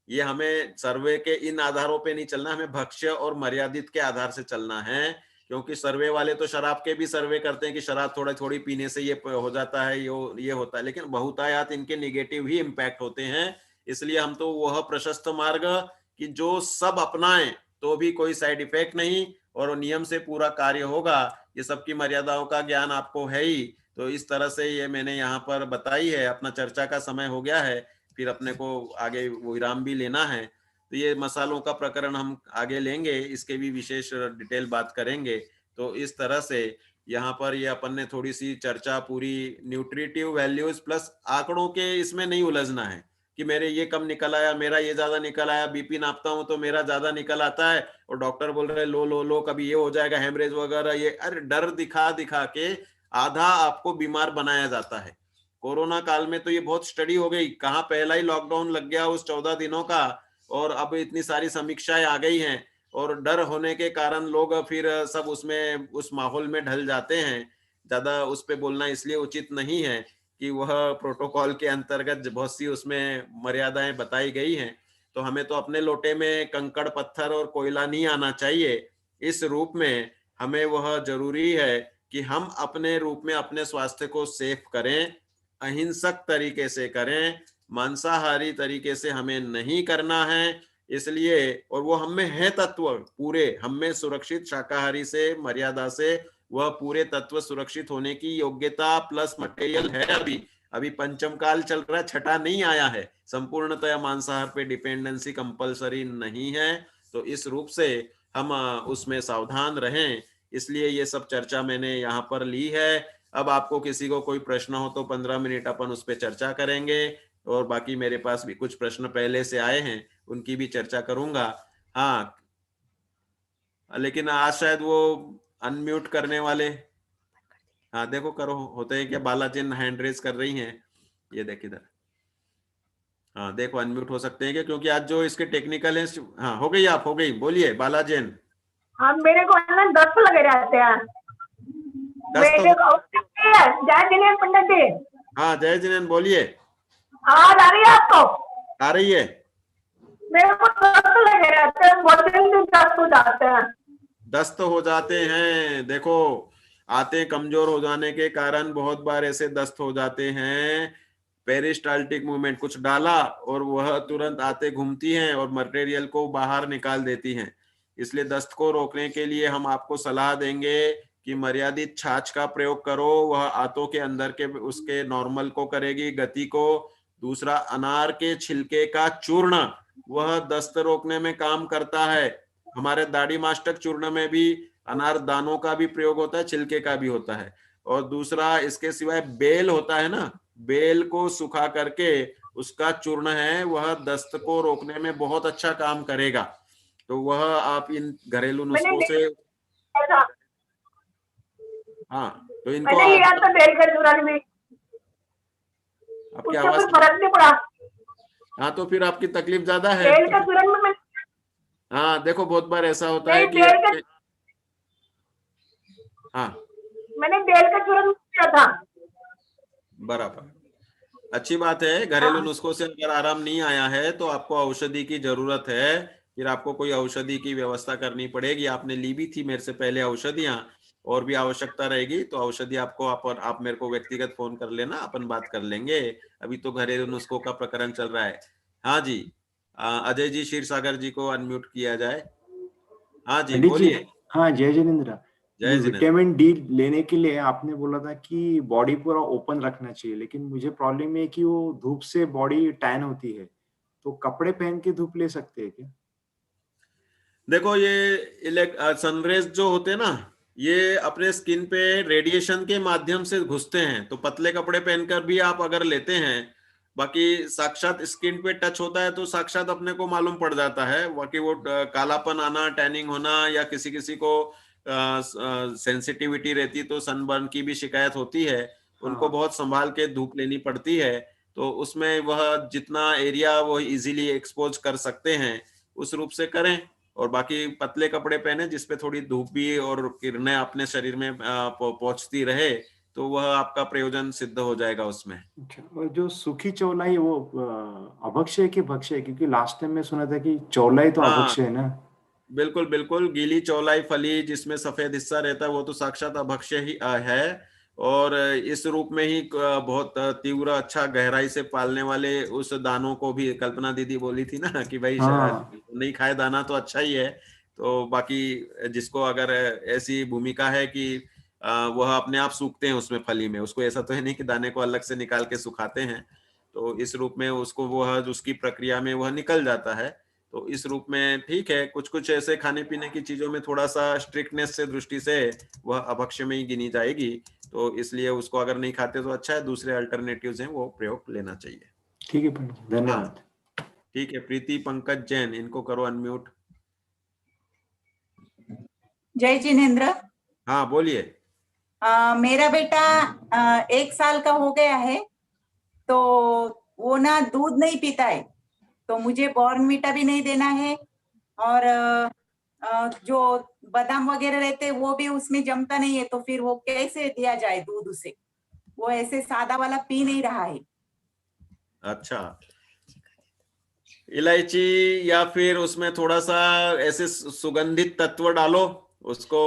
D: ये हमें सर्वे के इन आधारों पे नहीं चलना, हमें भक्ष्य और मर्यादित के आधार से चलना है। क्योंकि सर्वे वाले तो शराब के भी सर्वे करते हैं कि शराब थोड़ी थोड़ी पीने से ये हो जाता है, ये होता है, लेकिन बहुतायत इनके निगेटिव ही इम्पैक्ट होते हैं। इसलिए हम तो वह प्रशस्त मार्ग कि जो सब अपनाएं तो भी कोई साइड इफेक्ट नहीं और नियम से पूरा कार्य होगा, ये सबकी मर्यादाओं का ज्ञान आपको है ही। तो इस तरह से ये मैंने यहाँ पर बताई है। अपना चर्चा का समय हो गया है, फिर अपने को आगे विराम भी लेना है। तो ये मसालों का प्रकरण हम आगे लेंगे, इसके भी विशेष डिटेल बात करेंगे। तो इस तरह से यहाँ पर ये अपन ने थोड़ी सी चर्चा पूरी न्यूट्रिटिव वैल्यूज प्लस आंकड़ों के इसमें नहीं उलझना है कि मेरे ये कम निकल आया, मेरा ये ज्यादा निकल आया, बीपी नापता हूं तो मेरा ज्यादा निकल आता है और डॉक्टर बोल रहे लो लो लो, कभी ये हो जाएगा हेमरेज वगैरह, ये अरे डर दिखा दिखा के आधा आपको बीमार बनाया जाता है। कोरोना काल में तो ये बहुत स्टडी हो गई, कहाँ पहला ही लॉकडाउन लग गया उस 14 दिनों का, और अब इतनी सारी समीक्षाएं आ गई हैं, और डर होने के कारण लोग फिर सब उसमें उस माहौल में ढल जाते हैं। ज्यादा उस पर बोलना इसलिए उचित नहीं है कि वह प्रोटोकॉल के अंतर्गत बहुत सी उसमें मर्यादाएं बताई गई हैं। तो हमें तो अपने लोटे में कंकड़ पत्थर और कोयला नहीं आना चाहिए। इस रूप में हमें वह जरूरी है कि हम अपने रूप में अपने स्वास्थ्य को सेफ करें, अहिंसक तरीके से करें, मांसाहारी तरीके से हमें नहीं करना है। इसलिए और वो हम में है तत्व पूरे, हम में सुरक्षित शाकाहारी से मर्यादा से वह पूरे तत्व सुरक्षित होने की योग्यता प्लस मटेरियल है। अभी पंचम काल चल रहा है, छठा नहीं आया है। संपूर्णतया मांसाहार पे डिपेंडेंसी कंपलसरी नहीं है। तो इस रूप से हम उसमें सावधान रहें, इसलिए ये सब चर्चा मैंने यहाँ पर ली है। अब आपको किसी को कोई प्रश्न हो तो 15 मिनट अपन उस पर चर्चा करेंगे, और बाकी मेरे पास भी कुछ प्रश्न पहले से आए हैं उनकी भी चर्चा करूंगा। हाँ, लेकिन आज शायद वो अनम्यूट करने वाले, हाँ देखो करो, होते हैं क्या, बालाजी हैंड रेज कर रही हैं, ये देख इधर। हाँ देखो अनम्यूट हो सकते हैं क्या, क्योंकि आज जो इसके टेक्निकल है। हाँ हो गई, आप हो गई, बोलिए बाला जैन।
E: हाँ मेरे को है ना दस्त लगे रहते हैं।
D: दस्त
E: मेरे को जय जिनेन्द्र पंडित जी,
D: हाँ जय जिनेन्द्र बोलिए।
E: आवाज आ रही है आपको?
D: आ रही है।
E: मेरे को दस्त लगे रहते हैं, बहुत जल्दी दस्त हो जाते हैं।
D: दस्त हो जाते हैं, देखो आते कमजोर हो जाने के कारण बहुत बार ऐसे दस्त हो जाते हैं। पेरिस्टाल्टिक मूवमेंट, कुछ डाला और वह तुरंत आते घूमती हैं और मटेरियल को बाहर निकाल देती हैं। इसलिए दस्त को रोकने के लिए हम आपको सलाह देंगे कि मर्यादित छाछ का प्रयोग करो, वह आंतों के अंदर के उसके नॉर्मल को करेगी, गति को। दूसरा, अनार के छिलके का चूर्ण, वह दस्त रोकने में काम करता है। हमारे दाढ़ी मास्टक चूर्ण में भी अनार दानों का भी प्रयोग होता है, छिलके का भी होता है। और दूसरा, इसके सिवाय बेल होता है ना, बेल को सुखा करके उसका चूर्ण है, वह दस्त को रोकने में बहुत अच्छा काम करेगा। तो वह आप इन घरेलू नुस्खों से, हाँ तो इनको
E: मैंने लिया था बेल का चूरन भी,
D: आपकी
E: उससे
D: आवाज,
E: कुछ फर्क नहीं पड़ा।
D: हाँ तो फिर आपकी तकलीफ ज्यादा है।
E: बेल का चूरन में
D: हाँ देखो बहुत बार ऐसा होता है कि
E: बेल का,
D: हाँ
E: मैंने बेल का चूरन किया था।
D: बराबर, अच्छी बात है। घरेलू नुस्खों से अगर आराम नहीं आया है तो आपको औषधि की जरूरत है, फिर आपको कोई औषधि की व्यवस्था करनी पड़ेगी। आपने ली भी थी मेरे से पहले औषधियां, और भी आवश्यकता रहेगी तो औषधि आपको आप मेरे को व्यक्तिगत फोन कर लेना, अपन बात कर लेंगे। अभी तो घरेलू नुस्खों का प्रकरण चल रहा है। हाँ जी, अजय जी क्षीर सागर जी को अनम्यूट किया जाए। हाँ जी
F: पंडित जी,
D: बोलिए।
F: हाँ जय जिनेन्द्र।
D: जय जिनेन्द्र।
F: विटामिन डी लेने के लिए आपने बोला था कि बॉडी पूरा ओपन रखना चाहिए, लेकिन मुझे प्रॉब्लम है कि वो धूप से बॉडी टैन होती है, तो कपड़े पहन के धूप ले सकते हैं क्या?
D: देखो ये सनरेज जो होते हैं ना, ये अपने स्किन पे रेडिएशन के माध्यम से घुसते हैं, तो पतले कपड़े पहनकर भी आप अगर लेते हैं, बाकी साक्षात स्किन पे टच होता है तो साक्षात अपने को मालूम पड़ जाता है। बाकी वो कालापन आना, टैनिंग होना, या किसी किसी को सेंसिटिविटी रहती तो सनबर्न की भी शिकायत होती है, उनको बहुत संभाल के धूप लेनी पड़ती है। तो उसमें वह जितना एरिया वो इजीली एक्सपोज कर सकते हैं उस रूप से करें, और बाकी पतले कपड़े पहने जिसपे थोड़ी धूप भी और किरणें अपने शरीर में पहुंचती रहे, तो वह आपका प्रयोजन सिद्ध हो जाएगा उसमें।
F: अच्छा, और जो सूखी चौलाई वो अभक्ष्य है कि भक्ष्य है? क्योंकि लास्ट टाइम मैं सुना था कि चौलाई तो अभक्ष्य है ना।
D: बिल्कुल बिल्कुल, गीली चौलाई फली जिसमें सफेद हिस्सा रहता है वो तो साक्षात अभक्ष्य ही है। और इस रूप में ही बहुत तीव्र अच्छा गहराई से पालने वाले उस दानों को भी कल्पना दीदी बोली थी ना कि भाई नहीं खाए दाना तो अच्छा ही है। तो बाकी जिसको अगर ऐसी भूमिका है कि वह अपने आप सूखते हैं उसमें फली में, उसको ऐसा तो है नहीं कि दाने को अलग से निकाल के सुखाते हैं, तो इस रूप में उसको वह उसकी प्रक्रिया में वह निकल जाता है। तो इस रूप में ठीक है, कुछ कुछ ऐसे खाने पीने की चीजों में थोड़ा सा स्ट्रिक्टनेस से दृष्टि से वह अभक्ष्य में ही गिनी जाएगी, तो इसलिए उसको अगर नहीं खाते तो अच्छा है, दूसरे अल्टरनेटिव्स हैं वो प्रयोग लेना चाहिए।
F: ठीक है पंडित, धन्यवाद।
D: ठीक है, प्रीति पंकज जैन, इनको करो अनम्यूट।
G: जय जिनेन्द्र।
D: हाँ बोलिए।
G: मेरा बेटा 1 साल का हो गया है, तो वो ना दूध नहीं पीता है, तो मुझे बॉर्नवीटा भी नहीं देना है, और जो बादाम वगैरह रहते हैं वो भी उसमें जमता नहीं है, तो फिर वो कैसे दिया जाए दूध उसे? वो ऐसे सादा वाला पी नहीं रहा है।
D: अच्छा, इलायची या फिर उसमें थोड़ा सा ऐसे सुगंधित तत्व डालो उसको,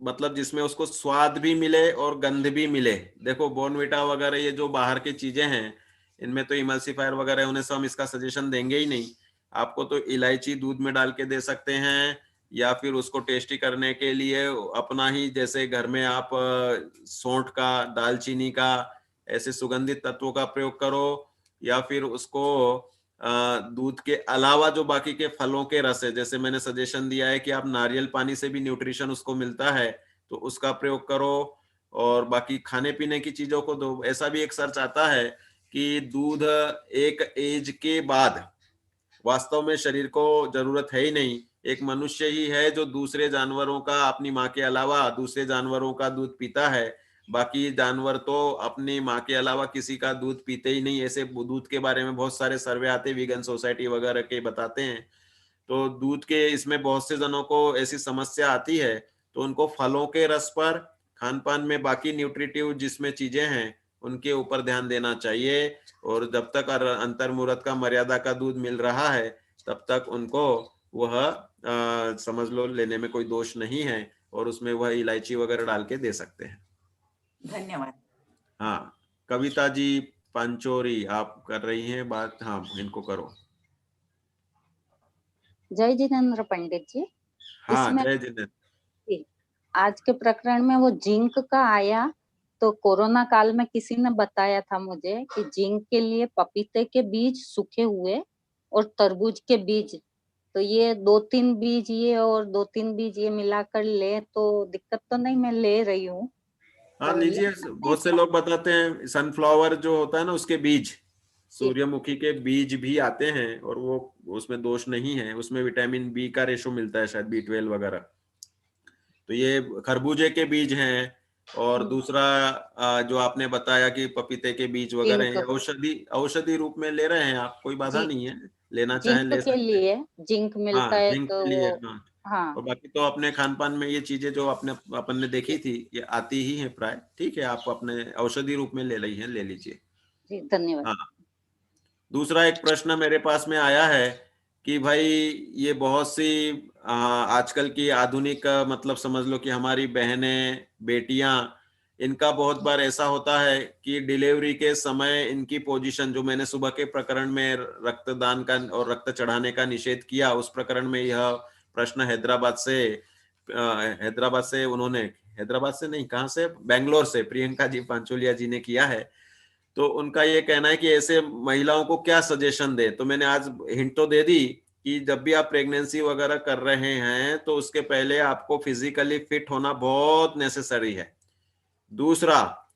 D: मतलब जिसमें उसको स्वाद भी मिले और गंध भी मिले। देखो बॉर्नवीटा वगैरह ये जो बाहर की चीजें हैं, इनमें तो इमल्सिफायर वगैरह होने से हम इसका सजेशन देंगे ही नहीं। आपको तो इलायची दूध में डाल के दे सकते हैं, या फिर उसको टेस्टी करने के लिए अपना ही, जैसे घर में आप सौंठ का, दालचीनी का, ऐसे सुगंधित तत्वों का प्रयोग करो, या फिर उसको दूध के अलावा जो बाकी के फलों के रस है, जैसे मैंने सजेशन दिया है कि आप नारियल पानी से भी न्यूट्रिशन उसको मिलता है, तो उसका प्रयोग करो। और बाकी खाने पीने की चीजों को दो। ऐसा भी एक सर्च आता है कि दूध एक एज के बाद वास्तव में शरीर को जरूरत है ही नहीं। एक मनुष्य ही है जो दूसरे जानवरों का, अपनी माँ के अलावा दूसरे जानवरों का दूध पीता है। बाकी जानवर तो अपनी माँ के अलावा किसी का दूध पीते ही नहीं। ऐसे दूध के बारे में बहुत सारे सर्वे आते हैं, वीगन सोसाइटी वगैरह के बताते हैं। तो दूध के इसमें बहुत से जनों को ऐसी समस्या आती है, तो उनको फलों के रस पर, खान पान में बाकी न्यूट्रिटिव जिसमें चीजें हैं उनके ऊपर ध्यान देना चाहिए। और जब तक अंतर्मुहूर्त का मर्यादा का दूध मिल रहा है तब तक उनको वह समझ लो लेने में कोई दोष नहीं है, और उसमें वह इलायची वगैरह डाल के दे सकते हैं।
G: धन्यवाद।
D: हाँ, कविता जी पांचोरी आप कर रही हैं बात, हाँ इनको करो।
H: जय जितेंद्र पंडित जी।
D: हाँ
H: इसमें
D: जय जितेंद्र।
H: आज के प्रकरण में वो जिंक का आया, तो कोरोना काल में किसी ने बताया था मुझे कि जिंक के लिए पपीते के बीज सूखे हुए और तरबूज के बीज, तो ये 2-3 बीज ये और 2-3 बीज ये मिलाकर ले तो दिक्कत तो नहीं, मैं ले रही हूँ।
D: हाँ
H: तो
D: लीजिए, बहुत से लोग बताते हैं सनफ्लावर जो होता है ना उसके बीज, सूर्यमुखी के बीज भी आते हैं, और वो उसमें दोष नहीं है, उसमें विटामिन बी का रेशो मिलता है, शायद B12 वगैरह। तो ये खरबूजे के बीज हैं, और दूसरा जो आपने बताया कि पपीते के बीज वगैरह हैं, औषधि रूप में ले रहे हैं आप, कोई बाधा नहीं है, लेना चाहें ले
H: जिंक के
D: सकते हैं।
H: लिए जिंक मिलता
D: हाँ
H: है
D: जिंक
H: तो
D: के लिए,
H: वो,
D: हाँ।
H: हाँ
D: और बाकी तो अपने खान पान में ये चीजें जो अपन ने देखी थी ये आती ही है प्राय, ठीक है, आप अपने औषधि रूप में ले रही हैं, ले लीजिए।
H: जी, धन्यवाद।
D: हाँ, दूसरा एक प्रश्न मेरे पास में आया है कि भाई ये बहुत सी आजकल की आधुनिक मतलब समझ लो कि हमारी बहनें बेटियां, इनका बहुत बार ऐसा होता है कि डिलीवरी के समय इनकी पोजीशन, जो मैंने सुबह के प्रकरण में रक्तदान का और रक्त चढ़ाने का निषेध किया उस प्रकरण में यह प्रश्न हैदराबाद से उन्होंने, हैदराबाद से नहीं, कहाँ से, बेंगलोर से प्रियंका जी पांचोलिया जी ने किया है। तो उनका ये कहना है कि ऐसे महिलाओं को क्या सजेशन दे। तो मैंने आज हिंट तो दे दी कि जब भी आप प्रेगनेंसी वगैरह कर रहे हैं तो उसके पहले आपको फिजिकली फिट होना बहुत नेसेसरी है। दूसरा,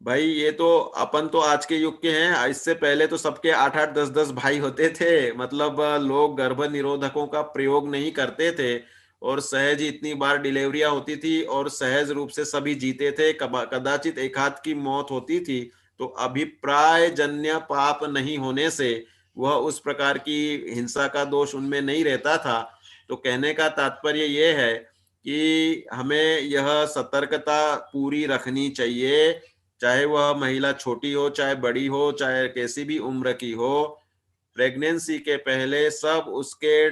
D: भाई ये तो अपन तो आज के युग के हैं, इससे पहले तो सबके 8-8 10-10 भाई होते थे, मतलब लोग गर्भ निरोधकों का प्रयोग नहीं करते थे, और सहज ही इतनी बार डिलीवरियां होती थी, और सहज रूप से सभी जीते थे, कदाचित एक हाथ की मौत होती थी। तो अभिप्राय जन्य पाप नहीं होने से वह उस प्रकार की हिंसा का दोष उनमें नहीं रहता था। तो कहने का तात्पर्य यह है कि हमें यह सतर्कता पूरी रखनी चाहिए, चाहे वह महिला छोटी हो, चाहे बड़ी हो, चाहे कैसी भी उम्र की हो। प्रेगनेंसी के पहले सब उसके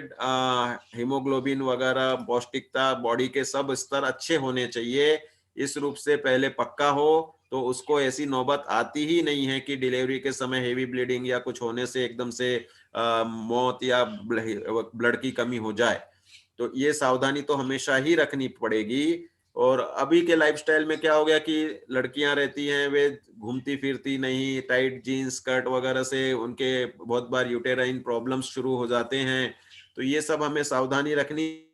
D: हीमोग्लोबिन वगैरह, पौष्टिकता, बॉडी के सब स्तर अच्छे होने चाहिए। इस रूप से पहले पक्का हो तो उसको ऐसी नौबत आती ही नहीं है कि डिलीवरी के समय हेवी ब्लीडिंग या कुछ होने से एकदम से मौत या ब्लड की कमी हो जाए। तो ये सावधानी तो हमेशा ही रखनी पड़ेगी। और अभी के लाइफस्टाइल में क्या हो गया कि लड़कियां रहती हैं, वे घूमती फिरती नहीं, टाइट जीन्स स्कर्ट वगैरह से उनके बहुत बार यूटेराइन प्रॉब्लम्स शुरू हो जाते हैं। तो ये सब हमें सावधानी रखनी।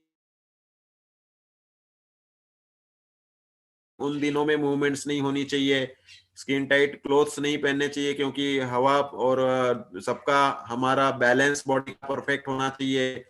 D: उन दिनों में मूवमेंट्स नहीं होनी चाहिए, स्किन टाइट क्लोथ्स नहीं पहनने चाहिए, क्योंकि हवा और सबका हमारा बैलेंस बॉडी का परफेक्ट होना चाहिए।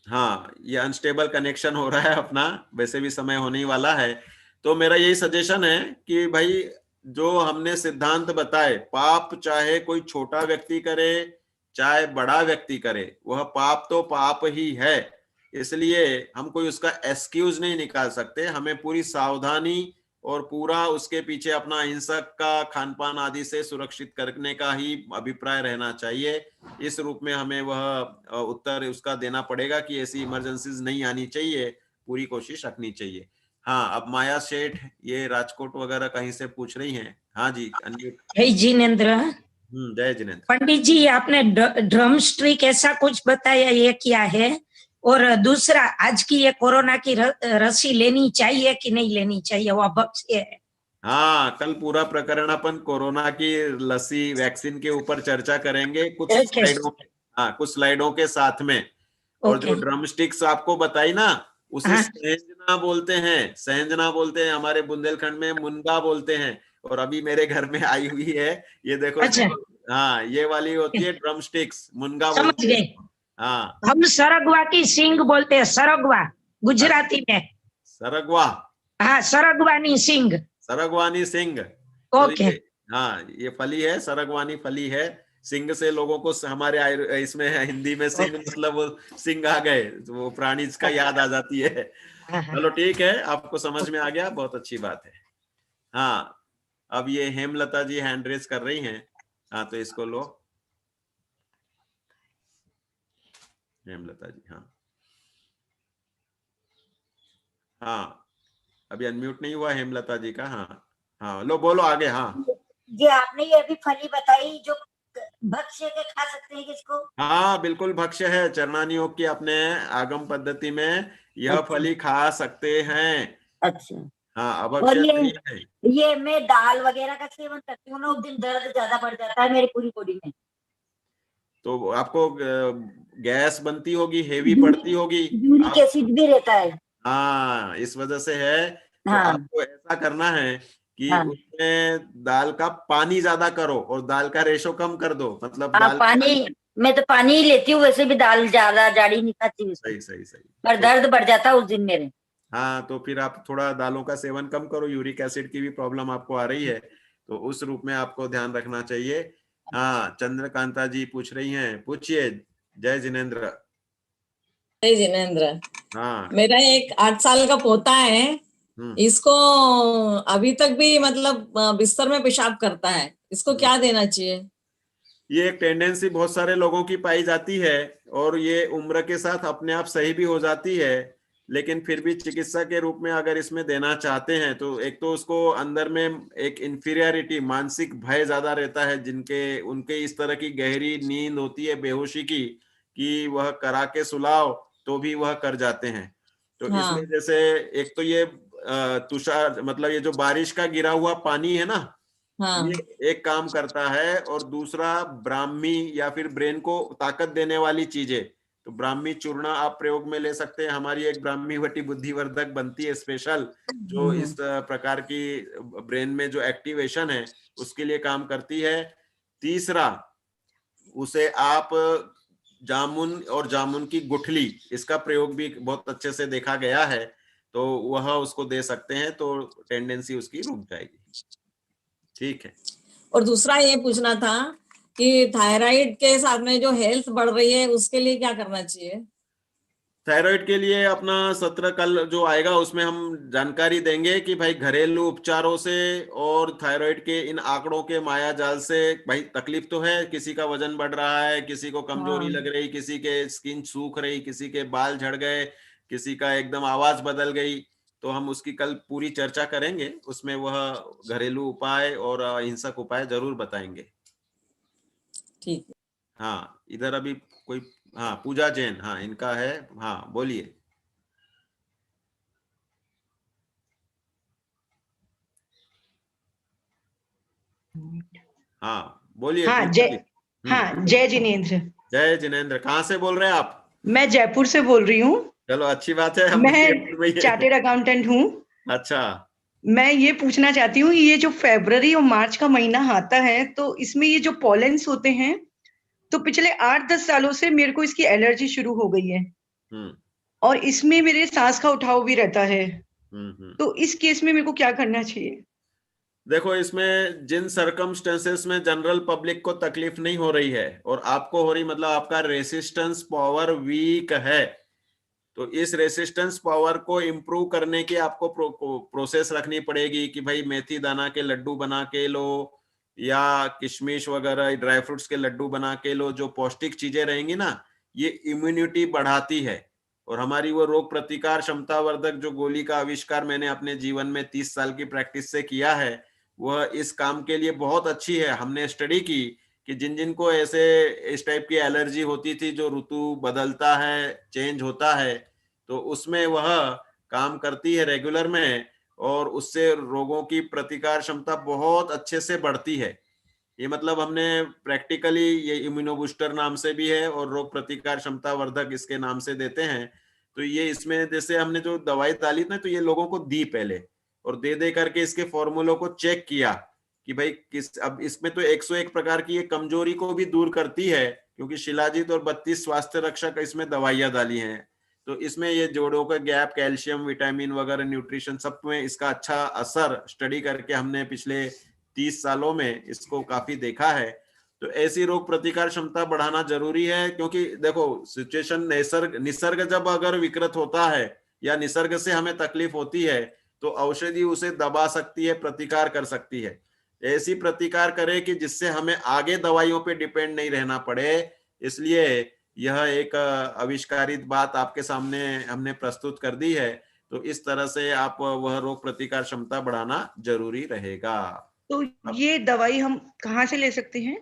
D: हाँ, ये अनस्टेबल कनेक्शन हो रहा है अपना, वैसे भी समय होने ही वाला है। तो मेरा यही सजेशन है कि भाई जो हमने सिद्धांत बताए, पाप चाहे कोई छोटा व्यक्ति करे चाहे बड़ा व्यक्ति करे, वह पाप तो पाप ही है। इसलिए हम कोई उसका एक्सक्यूज नहीं निकाल सकते। हमें पूरी सावधानी और पूरा उसके पीछे अपना अहिंसक का खान पान आदि से सुरक्षित करने का ही अभिप्राय रहना चाहिए। इस रूप में हमें वह उत्तर उसका देना पड़ेगा कि ऐसी इमरजेंसीज नहीं आनी चाहिए। पूरी कोशिश रखनी चाहिए। हाँ, अब माया सेठ ये राजकोट वगैरह कहीं से पूछ रही हैं। हाँ जी, अनम्यूट।
I: जय जिनेन्द्र।
D: जय जिनेन्द्र।
I: पंडित जी, आपने ड्रम स्टिक ऐसा कुछ बताया, ये क्या है? और दूसरा, आज की ये कोरोना की रसी लेनी चाहिए कि नहीं लेनी चाहिए, वो भक्ष्य है।
D: हाँ, कल पूरा प्रकरण अपन कोरोना की लसी वैक्सीन के ऊपर चर्चा करेंगे कुछ
I: Okay.
D: स्लाइडों के, हाँ कुछ स्लाइडों के साथ में। और जो
I: Okay.
D: ड्रम स्टिक्स आपको बताई ना, उसे
I: हाँ।
D: सहंजना बोलते हैं, सहंजना बोलते हैं, हमारे बुंदेलखंड में मुनगा बोलते हैं। और अभी मेरे घर में आई हुई है, ये देखो।
I: अच्छा।
D: हाँ, ये वाली होती है ड्रम स्टिक्स, मुनगा
I: समझ
D: बोलते हैं।
I: गए।
D: हाँ,
I: हम सरगवा की सिंग बोलते हैं, सरगवा गुजराती में।
D: सरगवा,
I: हाँ, सरगवानी सिंग।
D: सरगवानी सिंग। तो
I: ओके।
D: हाँ, ये फली है, सरगवानी फली है। सिंग से लोगों को हमारे इसमें हिंदी में सिंग मतलब वो सिंग आ गए, तो वो प्राणी का याद आ जाती है। चलो ठीक है, आपको समझ में आ गया, बहुत अच्छी बात है। हाँ, अब ये हेमलता जी हैंड रेज कर रही हैं। हाँ, तो इसको लो हेमलता जी। हाँ हाँ, अभी अनम्यूट नहीं हुआ हेमलता जी का। हाँ हाँ, लो बोलो आगे। हाँ
J: जी, आपने ये अभी फली बताई जो भक्ष्य के खा सकते हैं किसको?
D: हाँ, बिल्कुल भक्ष्य है। चरणानी योग की अपने आगम पद्धति में यह
J: अच्छा।
D: फली खा सकते हैं।
J: अच्छा।
D: हाँ,
J: और
D: अभक्ष्य नहीं है।
J: ये मैं दाल वगैरह का सेवन करती हूँ ना, उस दिन दर्द ज्यादा बढ़ जाता है मेरी पूरी बॉडी में।
D: तो आपको गैस बनती होगी, हेवी पड़ती होगी।
J: यूरिक एसिड भी रहता है।
D: हाँ, इस वजह से है। तो
J: हाँ।
D: आपको ऐसा करना है कि
J: हाँ।
D: उसमें दाल का पानी ज्यादा करो और दाल का रेशो कम कर दो। मतलब
J: हाँ,
D: दाल
J: पानी, मैं तो पानी ही लेती हूँ, वैसे भी दाल ज्यादा जाड़ी नहीं खाती।
D: सही सही सही।
J: पर दर्द बढ़ जाता है उस दिन मेरे।
D: हाँ, तो फिर आप थोड़ा दालों का सेवन कम करो। यूरिक एसिड की भी प्रॉब्लम आपको आ रही है, तो उस रूप में आपको ध्यान रखना चाहिए। हाँ, चंद्रकांता जी पूछ रही हैं, पूछिए। जय जिनेन्द्र।
K: जय जिनेन्द्र।
D: हाँ,
K: मेरा एक 8 साल का पोता है, इसको अभी तक भी मतलब बिस्तर में पेशाब करता है, इसको क्या देना चाहिए?
D: ये एक टेंडेंसी बहुत सारे लोगों की पाई जाती है और ये उम्र के साथ अपने आप सही भी हो जाती है। लेकिन फिर भी चिकित्सा के रूप में अगर इसमें देना चाहते हैं तो एक तो उसको अंदर में एक इंफीरियरिटी, मानसिक भय ज्यादा रहता है, जिनके उनके इस तरह की गहरी नींद होती है बेहोशी की, कि वह करा के सुलाओ तो भी वह कर जाते हैं। तो
K: हाँ।
D: इसमें जैसे एक तो ये तुषार मतलब ये जो बारिश का गिरा हुआ पानी है ना,
K: हाँ।
D: ये एक काम करता है। और दूसरा, ब्राह्मी या फिर ब्रेन को ताकत देने वाली चीजें, तो ब्राह्मी चूर्णा आप प्रयोग में ले सकते हैं। हमारी एक ब्राह्मी वटी बुद्धिवर्धक बनती है स्पेशल, जो इस प्रकार की ब्रेन में जो एक्टिवेशन है उसके लिए काम करती है। तीसरा, उसे आप जामुन और जामुन की गुठली, इसका प्रयोग भी बहुत अच्छे से देखा गया है, तो वह उसको दे सकते हैं, तो टेंडेंसी उसकी रुक जाएगी। ठीक है।
K: और दूसरा ये पूछना था कि थायराइड के साथ में जो हेल्थ बढ़ रही है उसके लिए क्या करना चाहिए?
D: थायराइड के लिए अपना सत्र कल जो आएगा उसमें हम जानकारी देंगे कि भाई घरेलू उपचारों से और थायराइड के इन आंकड़ों के माया जाल से, भाई तकलीफ तो है, किसी का वजन बढ़ रहा है, किसी को कमजोरी लग रही, किसी के स्किन सूख रही, किसी के बाल झड़ गए, किसी का एकदम आवाज बदल गई, तो हम उसकी कल पूरी चर्चा करेंगे। उसमें वह घरेलू उपाय और अहिंसक उपाय जरूर बताएंगे।
K: ठीक है।
D: हाँ, इधर अभी कोई, हाँ पूजा जैन, हाँ इनका है। हाँ बोलिए। हाँ बोलिए।
L: हाँ जय जिनेन्द्र।
D: जय जिनेन्द्र। कहाँ से बोल रहे हैं आप?
L: मैं जयपुर से बोल रही हूँ।
D: चलो अच्छी बात है।
L: मैं चार्टेड अकाउंटेंट हूँ।
D: अच्छा।
L: मैं ये पूछना चाहती हूँ, ये जो फरवरी और मार्च का महीना आता है, तो इसमें ये जो पॉलेंस होते हैं, तो पिछले 8-10 सालों से मेरे को इसकी एलर्जी शुरू हो गई है और इसमें मेरे सांस का उठाव भी रहता है। तो इस केस में मेरे को क्या करना चाहिए?
D: देखो, इसमें जिन सर्कमस्टेंसेस में जनरल पब्लिक को तकलीफ नहीं हो रही है और आपको हो रही, मतलब आपका रेसिस्टेंस पावर वीक है, तो इस रेसिस्टेंस पावर को इम्प्रूव करने की आपको प्रोसेस रखनी पड़ेगी कि भाई मेथी दाना के लड्डू बना के लो या किशमिश वगैरह ड्राई फ्रूट्स के लड्डू बना के लो। जो पौष्टिक चीजें रहेंगी ना, ये इम्यूनिटी बढ़ाती है। और हमारी वो रोग प्रतिकार क्षमता वर्धक जो गोली का आविष्कार मैंने अपने जीवन में 30 साल की प्रैक्टिस से किया है, वह इस काम के लिए बहुत अच्छी है। हमने स्टडी की कि जिन जिन को ऐसे इस टाइप की एलर्जी होती थी, जो ऋतु बदलता है, चेंज होता है, तो उसमें वह काम करती है रेगुलर में, और उससे रोगों की प्रतिकार क्षमता बहुत अच्छे से बढ़ती है। ये मतलब हमने प्रैक्टिकली, ये इम्यूनो बूस्टर नाम से भी है और रोग प्रतिकार क्षमता वर्धक इसके नाम से देते हैं। तो ये इसमें जैसे हमने जो दवाई डाली ना, तो ये लोगों को दी पहले, और दे करके इसके फॉर्मूलों को चेक किया कि भाई किस, अब इसमें तो 101 प्रकार की ये कमजोरी को भी दूर करती है, क्योंकि शिलाजीत और 32 स्वास्थ्य रक्षक इसमें दवाइयां डाली हैं। तो इसमें ये जोड़ों का गैप, कैल्शियम, विटामिन वगैरह, न्यूट्रिशन, सब में इसका अच्छा असर स्टडी करके हमने पिछले 30 सालों में इसको काफी देखा है। तो ऐसी रोग प्रतिकार क्षमता बढ़ाना जरूरी है, क्योंकि देखो सिचुएशन, निसर्ग जब अगर विकृत होता है या निसर्ग से हमें तकलीफ होती है, तो औषधि उसे दबा सकती है, प्रतिकार कर सकती है। ऐसी प्रतिकार करे कि जिससे हमें आगे दवाइयों पे डिपेंड नहीं रहना पड़े। इसलिए यह एक आविष्कारित बात आपके सामने हमने प्रस्तुत कर दी है। तो इस तरह से आप वह रोग प्रतिकार क्षमता बढ़ाना जरूरी रहेगा।
L: तो ये दवाई हम कहाँ से ले सकते हैं?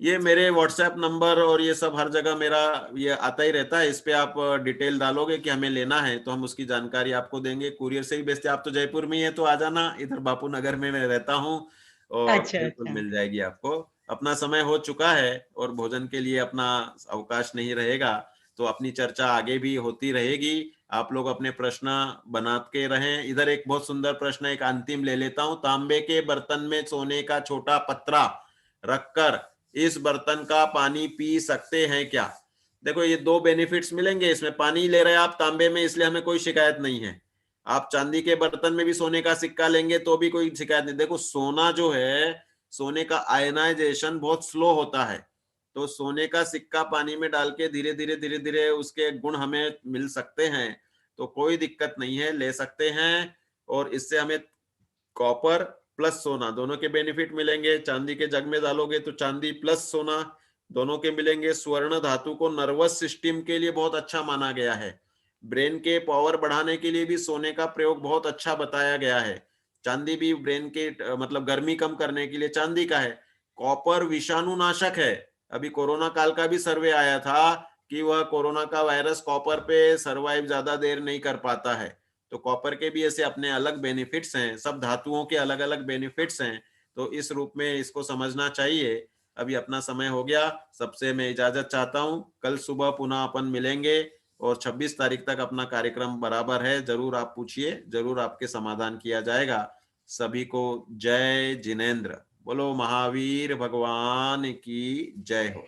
D: ये मेरे व्हाट्सएप नंबर और ये सब हर जगह मेरा ये आता ही रहता है। इस पे आप डिटेल डालोगे कि हमें लेना है, तो हम उसकी जानकारी आपको देंगे। कुरियर से ही भेजते। आप तो जयपुर में ही है, तो आ जाना, इधर बापू नगर में मैं रहता हूँ, और
L: अच्छा,
D: बिल्कुल
L: अच्छा।
D: मिल जाएगी आपको। अपना समय हो चुका है और भोजन के लिए अपना अवकाश नहीं रहेगा, तो अपनी चर्चा आगे भी होती रहेगी। आप लोग अपने प्रश्न बना के रहें। इधर एक बहुत सुंदर प्रश्न, एक अंतिम ले लेता हूँ। तांबे के बर्तन में सोने का छोटा पत्रा रखकर इस बर्तन का पानी पी सकते हैं क्या? देखो, ये दो बेनिफिट्स मिलेंगे इसमें। पानी ले रहे हैं आप तांबे में, इसलिए हमें कोई शिकायत नहीं है। आप चांदी के बर्तन में भी सोने का सिक्का लेंगे तो भी कोई शिकायत नहीं। देखो, सोना जो है, सोने का आयनाइजेशन बहुत स्लो होता है, तो सोने का सिक्का पानी में डाल के धीरे धीरे उसके गुण हमें मिल सकते हैं, तो कोई दिक्कत नहीं है, ले सकते हैं। और इससे हमें कॉपर प्लस सोना दोनों के बेनिफिट मिलेंगे। चांदी के जग में डालोगे तो चांदी प्लस सोना दोनों के मिलेंगे। स्वर्ण धातु को नर्वस सिस्टम के लिए बहुत अच्छा माना गया है। ब्रेन के पावर बढ़ाने के लिए भी सोने का प्रयोग बहुत अच्छा बताया गया है। चांदी भी ब्रेन के मतलब गर्मी कम करने के लिए चांदी का है। कॉपर विषाणु नाशक है। अभी कोरोना काल का भी सर्वे आया था कि वह कोरोना का वायरस कॉपर पे सर्वाइव ज्यादा देर नहीं कर पाता है। तो कॉपर के भी ऐसे अपने अलग बेनिफिट्स हैं, सब धातुओं के अलग अलग बेनिफिट्स हैं, तो इस रूप में इसको समझना चाहिए। अभी अपना समय हो गया, सबसे मैं इजाजत चाहता हूं। कल सुबह पुनः अपन मिलेंगे, और 26 तारीख तक अपना कार्यक्रम बराबर है। जरूर आप पूछिए, जरूर आपके समाधान किया जाएगा। सभी को जय जिनेंद्र। बोलो महावीर भगवान की जय हो।